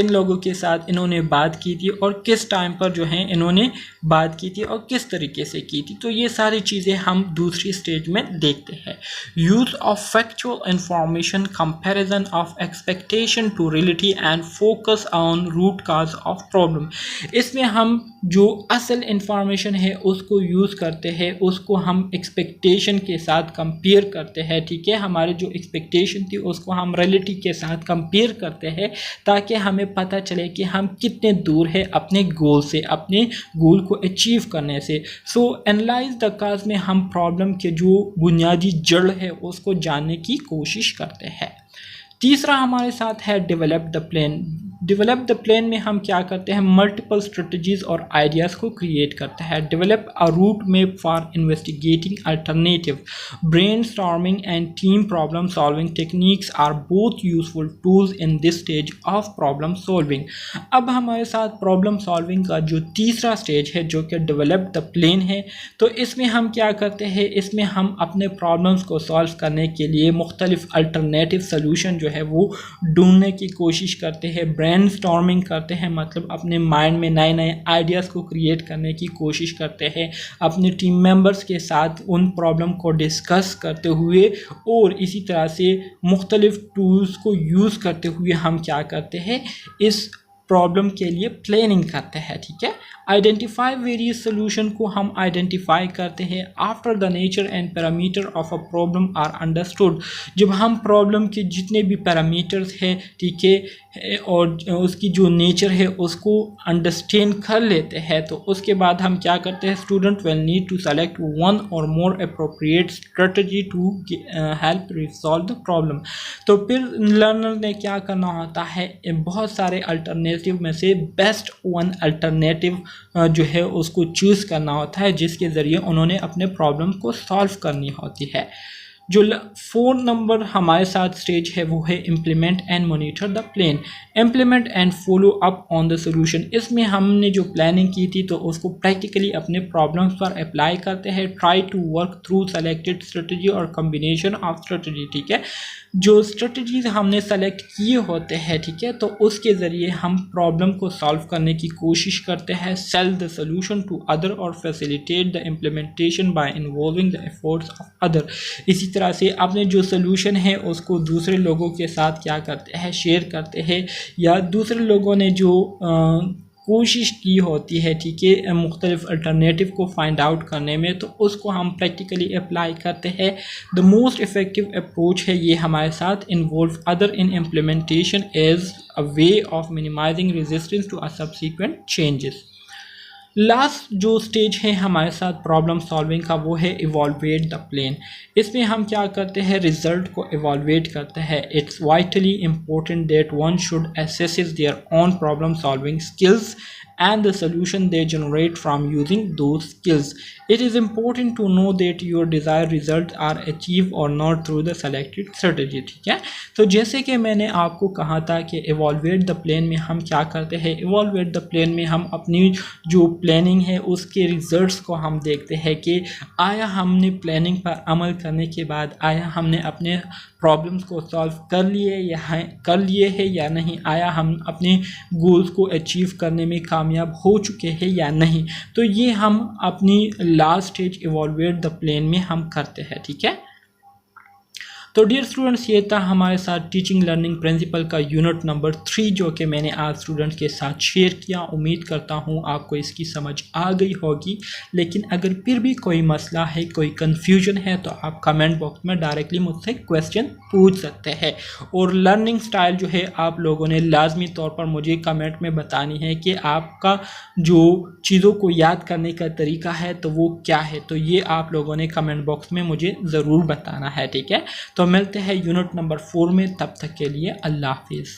लोगों के साथ इन्होंने बात की थी और किस टाइम पर जो है इन्होंने बात की थी और किस तरीके से की थी। तो ये सारी चीज़ें हम दूसरी स्टेज में देखते हैं। Use of factual information, comparison of expectation to reality and focus on root cause of problem. इसमें हम जो असल इंफॉर्मेशन है उसको यूज़ करते हैं, उसको हम एक्सपेक्टेशन के साथ कंपेयर करते हैं, ठीक है, हमारी जो एक्सपेक्टेशन थी उसको हम रियलिटी के साथ कंपेयर करते हैं ताकि हमें पता चले कि हम कितने दूर है अपने गोल से, अपने गोल को अचीव करने से। सो एनालाइज द काज में हम प्रॉब्लम के जो बुनियादी जड़ है उसको जानने की कोशिश करते हैं। तीसरा हमारे साथ है develop the plan. Develop the plan में हम क्या करते हैं, मल्टीपल स्ट्रेटजीज और आइडियाज़ को क्रिएट करते हैं। Develop a route map for investigating alternative, brainstorming and team problem solving techniques are both useful tools in this stage of problem solving. अब हमारे साथ प्रॉब्लम सॉल्विंग का जो तीसरा स्टेज है जो कि डेवलप द प्लान है, तो इसमें हम क्या करते हैं, इसमें हम अपने प्रॉब्लम्स को सॉल्व करने के लिए मुख्तलिफ अल्टरनेटिव सोल्यूशन जो है वो ढूंढने की कोशिश करते हैं, ब्रेनस्टॉर्मिंग करते हैं, मतलब अपने माइंड में नए नए आइडियाज़ को क्रिएट करने की कोशिश करते हैं, अपने टीम मेंबर्स के साथ उन प्रॉब्लम को डिस्कस करते हुए और इसी तरह से मुख्तलिफ टूल्स को यूज़ करते हुए हम क्या करते हैं, इस प्रॉब्लम के लिए प्लानिंग करते हैं, ठीक है। आइडेंटिफाई वेरियस सोल्यूशन को हम आइडेंटिफाई करते हैं after the nature and parameter of a problem are understood. जब हम प्रॉब्लम के जितने भी पैरामीटर्स हैं, ठीक है, और उसकी जो नेचर है उसको अंडरस्टैंड कर लेते हैं, तो उसके बाद हम क्या करते हैं, student will need to select one or more appropriate strategy to help resolve the problem. तो फिर लर्नर ने क्या करना होता है, बहुत सारे अल्टरनेटिव में से बेस्ट वन अल्टरनेटिव जो है उसको चूज़ करना होता है, जिसके ज़रिए उन्होंने अपने प्रॉब्लम को सॉल्व करनी होती है। जो 4 नंबर हमारे साथ स्टेज है वो है implement and monitor the plan. Implement and follow up on the solution. इसमें हमने जो प्लानिंग की थी तो उसको प्रैक्टिकली अपने प्रॉब्लम्स पर अप्लाई करते हैं। Try to work through selected strategy और कम्बिनेशन ऑफ स्ट्रेटजी, ठीक है, जो स्ट्रेटजीज हमने सेलेक्ट किए होते हैं, ठीक है, तो उसके ज़रिए हम प्रॉब्लम को सॉल्व करने की कोशिश करते हैं। Sell the solution to other or facilitate the implementation by involving the efforts of other. इसी तरह से अपने जो सोल्यूशन है उसको दूसरे लोगों के साथ क्या करते हैं, शेयर करते हैं, या दूसरे लोगों ने जो कोशिश की होती है, ठीक है, मुख्तलिफ अल्टरनेटिव को फाइंड आउट करने में, तो उसको हम प्रैक्टिकली अप्लाई करते हैं। द मोस्ट इफ़ेक्टिव अप्रोच है ये हमारे साथ involve other in implementation as a way of minimising resistance to a subsequent changes. Last जो स्टेज है हमारे साथ प्रॉब्लम सॉल्विंग का वो है इवॉल्वेट द प्लान। इसमें हम क्या करते हैं, रिजल्ट को इवॉल्वेट करते हैं। It's vitally important that one should assess their own problem solving skills and the solution they generate from using those skills। It is important to know that your desire result are achieve or not through the selected strategy. ठीक है, तो जैसे कि मैंने आपको कहा था कि इवॉल्वेट द प्लान में हम क्या करते हैं, इवॉल्वेट द प्लान में हम अपनी जो प्लानिंग है उसके रिजल्ट्स को हम देखते हैं कि आया हमने प्लानिंग पर अमल करने के बाद आया हमने अपने प्रॉब्लम्स को सॉल्व कर लिए है या नहीं, आया हम अपने गोल्स को अचीव करने में कामयाब हो चुके हैं या नहीं। तो ये हम अपनी लास्ट स्टेज इवॉल्वेट द प्लान में हम करते हैं। ठीक है, तो डियर स्टूडेंट्स ये था हमारे साथ टीचिंग लर्निंग प्रिंसिपल का यूनिट नंबर 3 जो कि मैंने आज स्टूडेंट्स के साथ शेयर किया। उम्मीद करता हूँ आपको इसकी समझ आ गई होगी, लेकिन अगर फिर भी कोई मसला है, कोई कन्फ्यूजन है तो आप कमेंट बॉक्स में डायरेक्टली मुझसे क्वेश्चन पूछ सकते हैं। और लर्निंग स्टाइल जो है आप लोगों ने लाजमी तौर पर मुझे कमेंट में बतानी है कि आपका जो चीज़ों को याद करने का तरीका है तो वो क्या है, तो ये आप लोगों ने कमेंट बॉक्स में मुझे ज़रूर बताना है। ठीक है, तो मिलते हैं यूनिट नंबर 4 में, तब तक के लिए अल्लाह हाफिज़।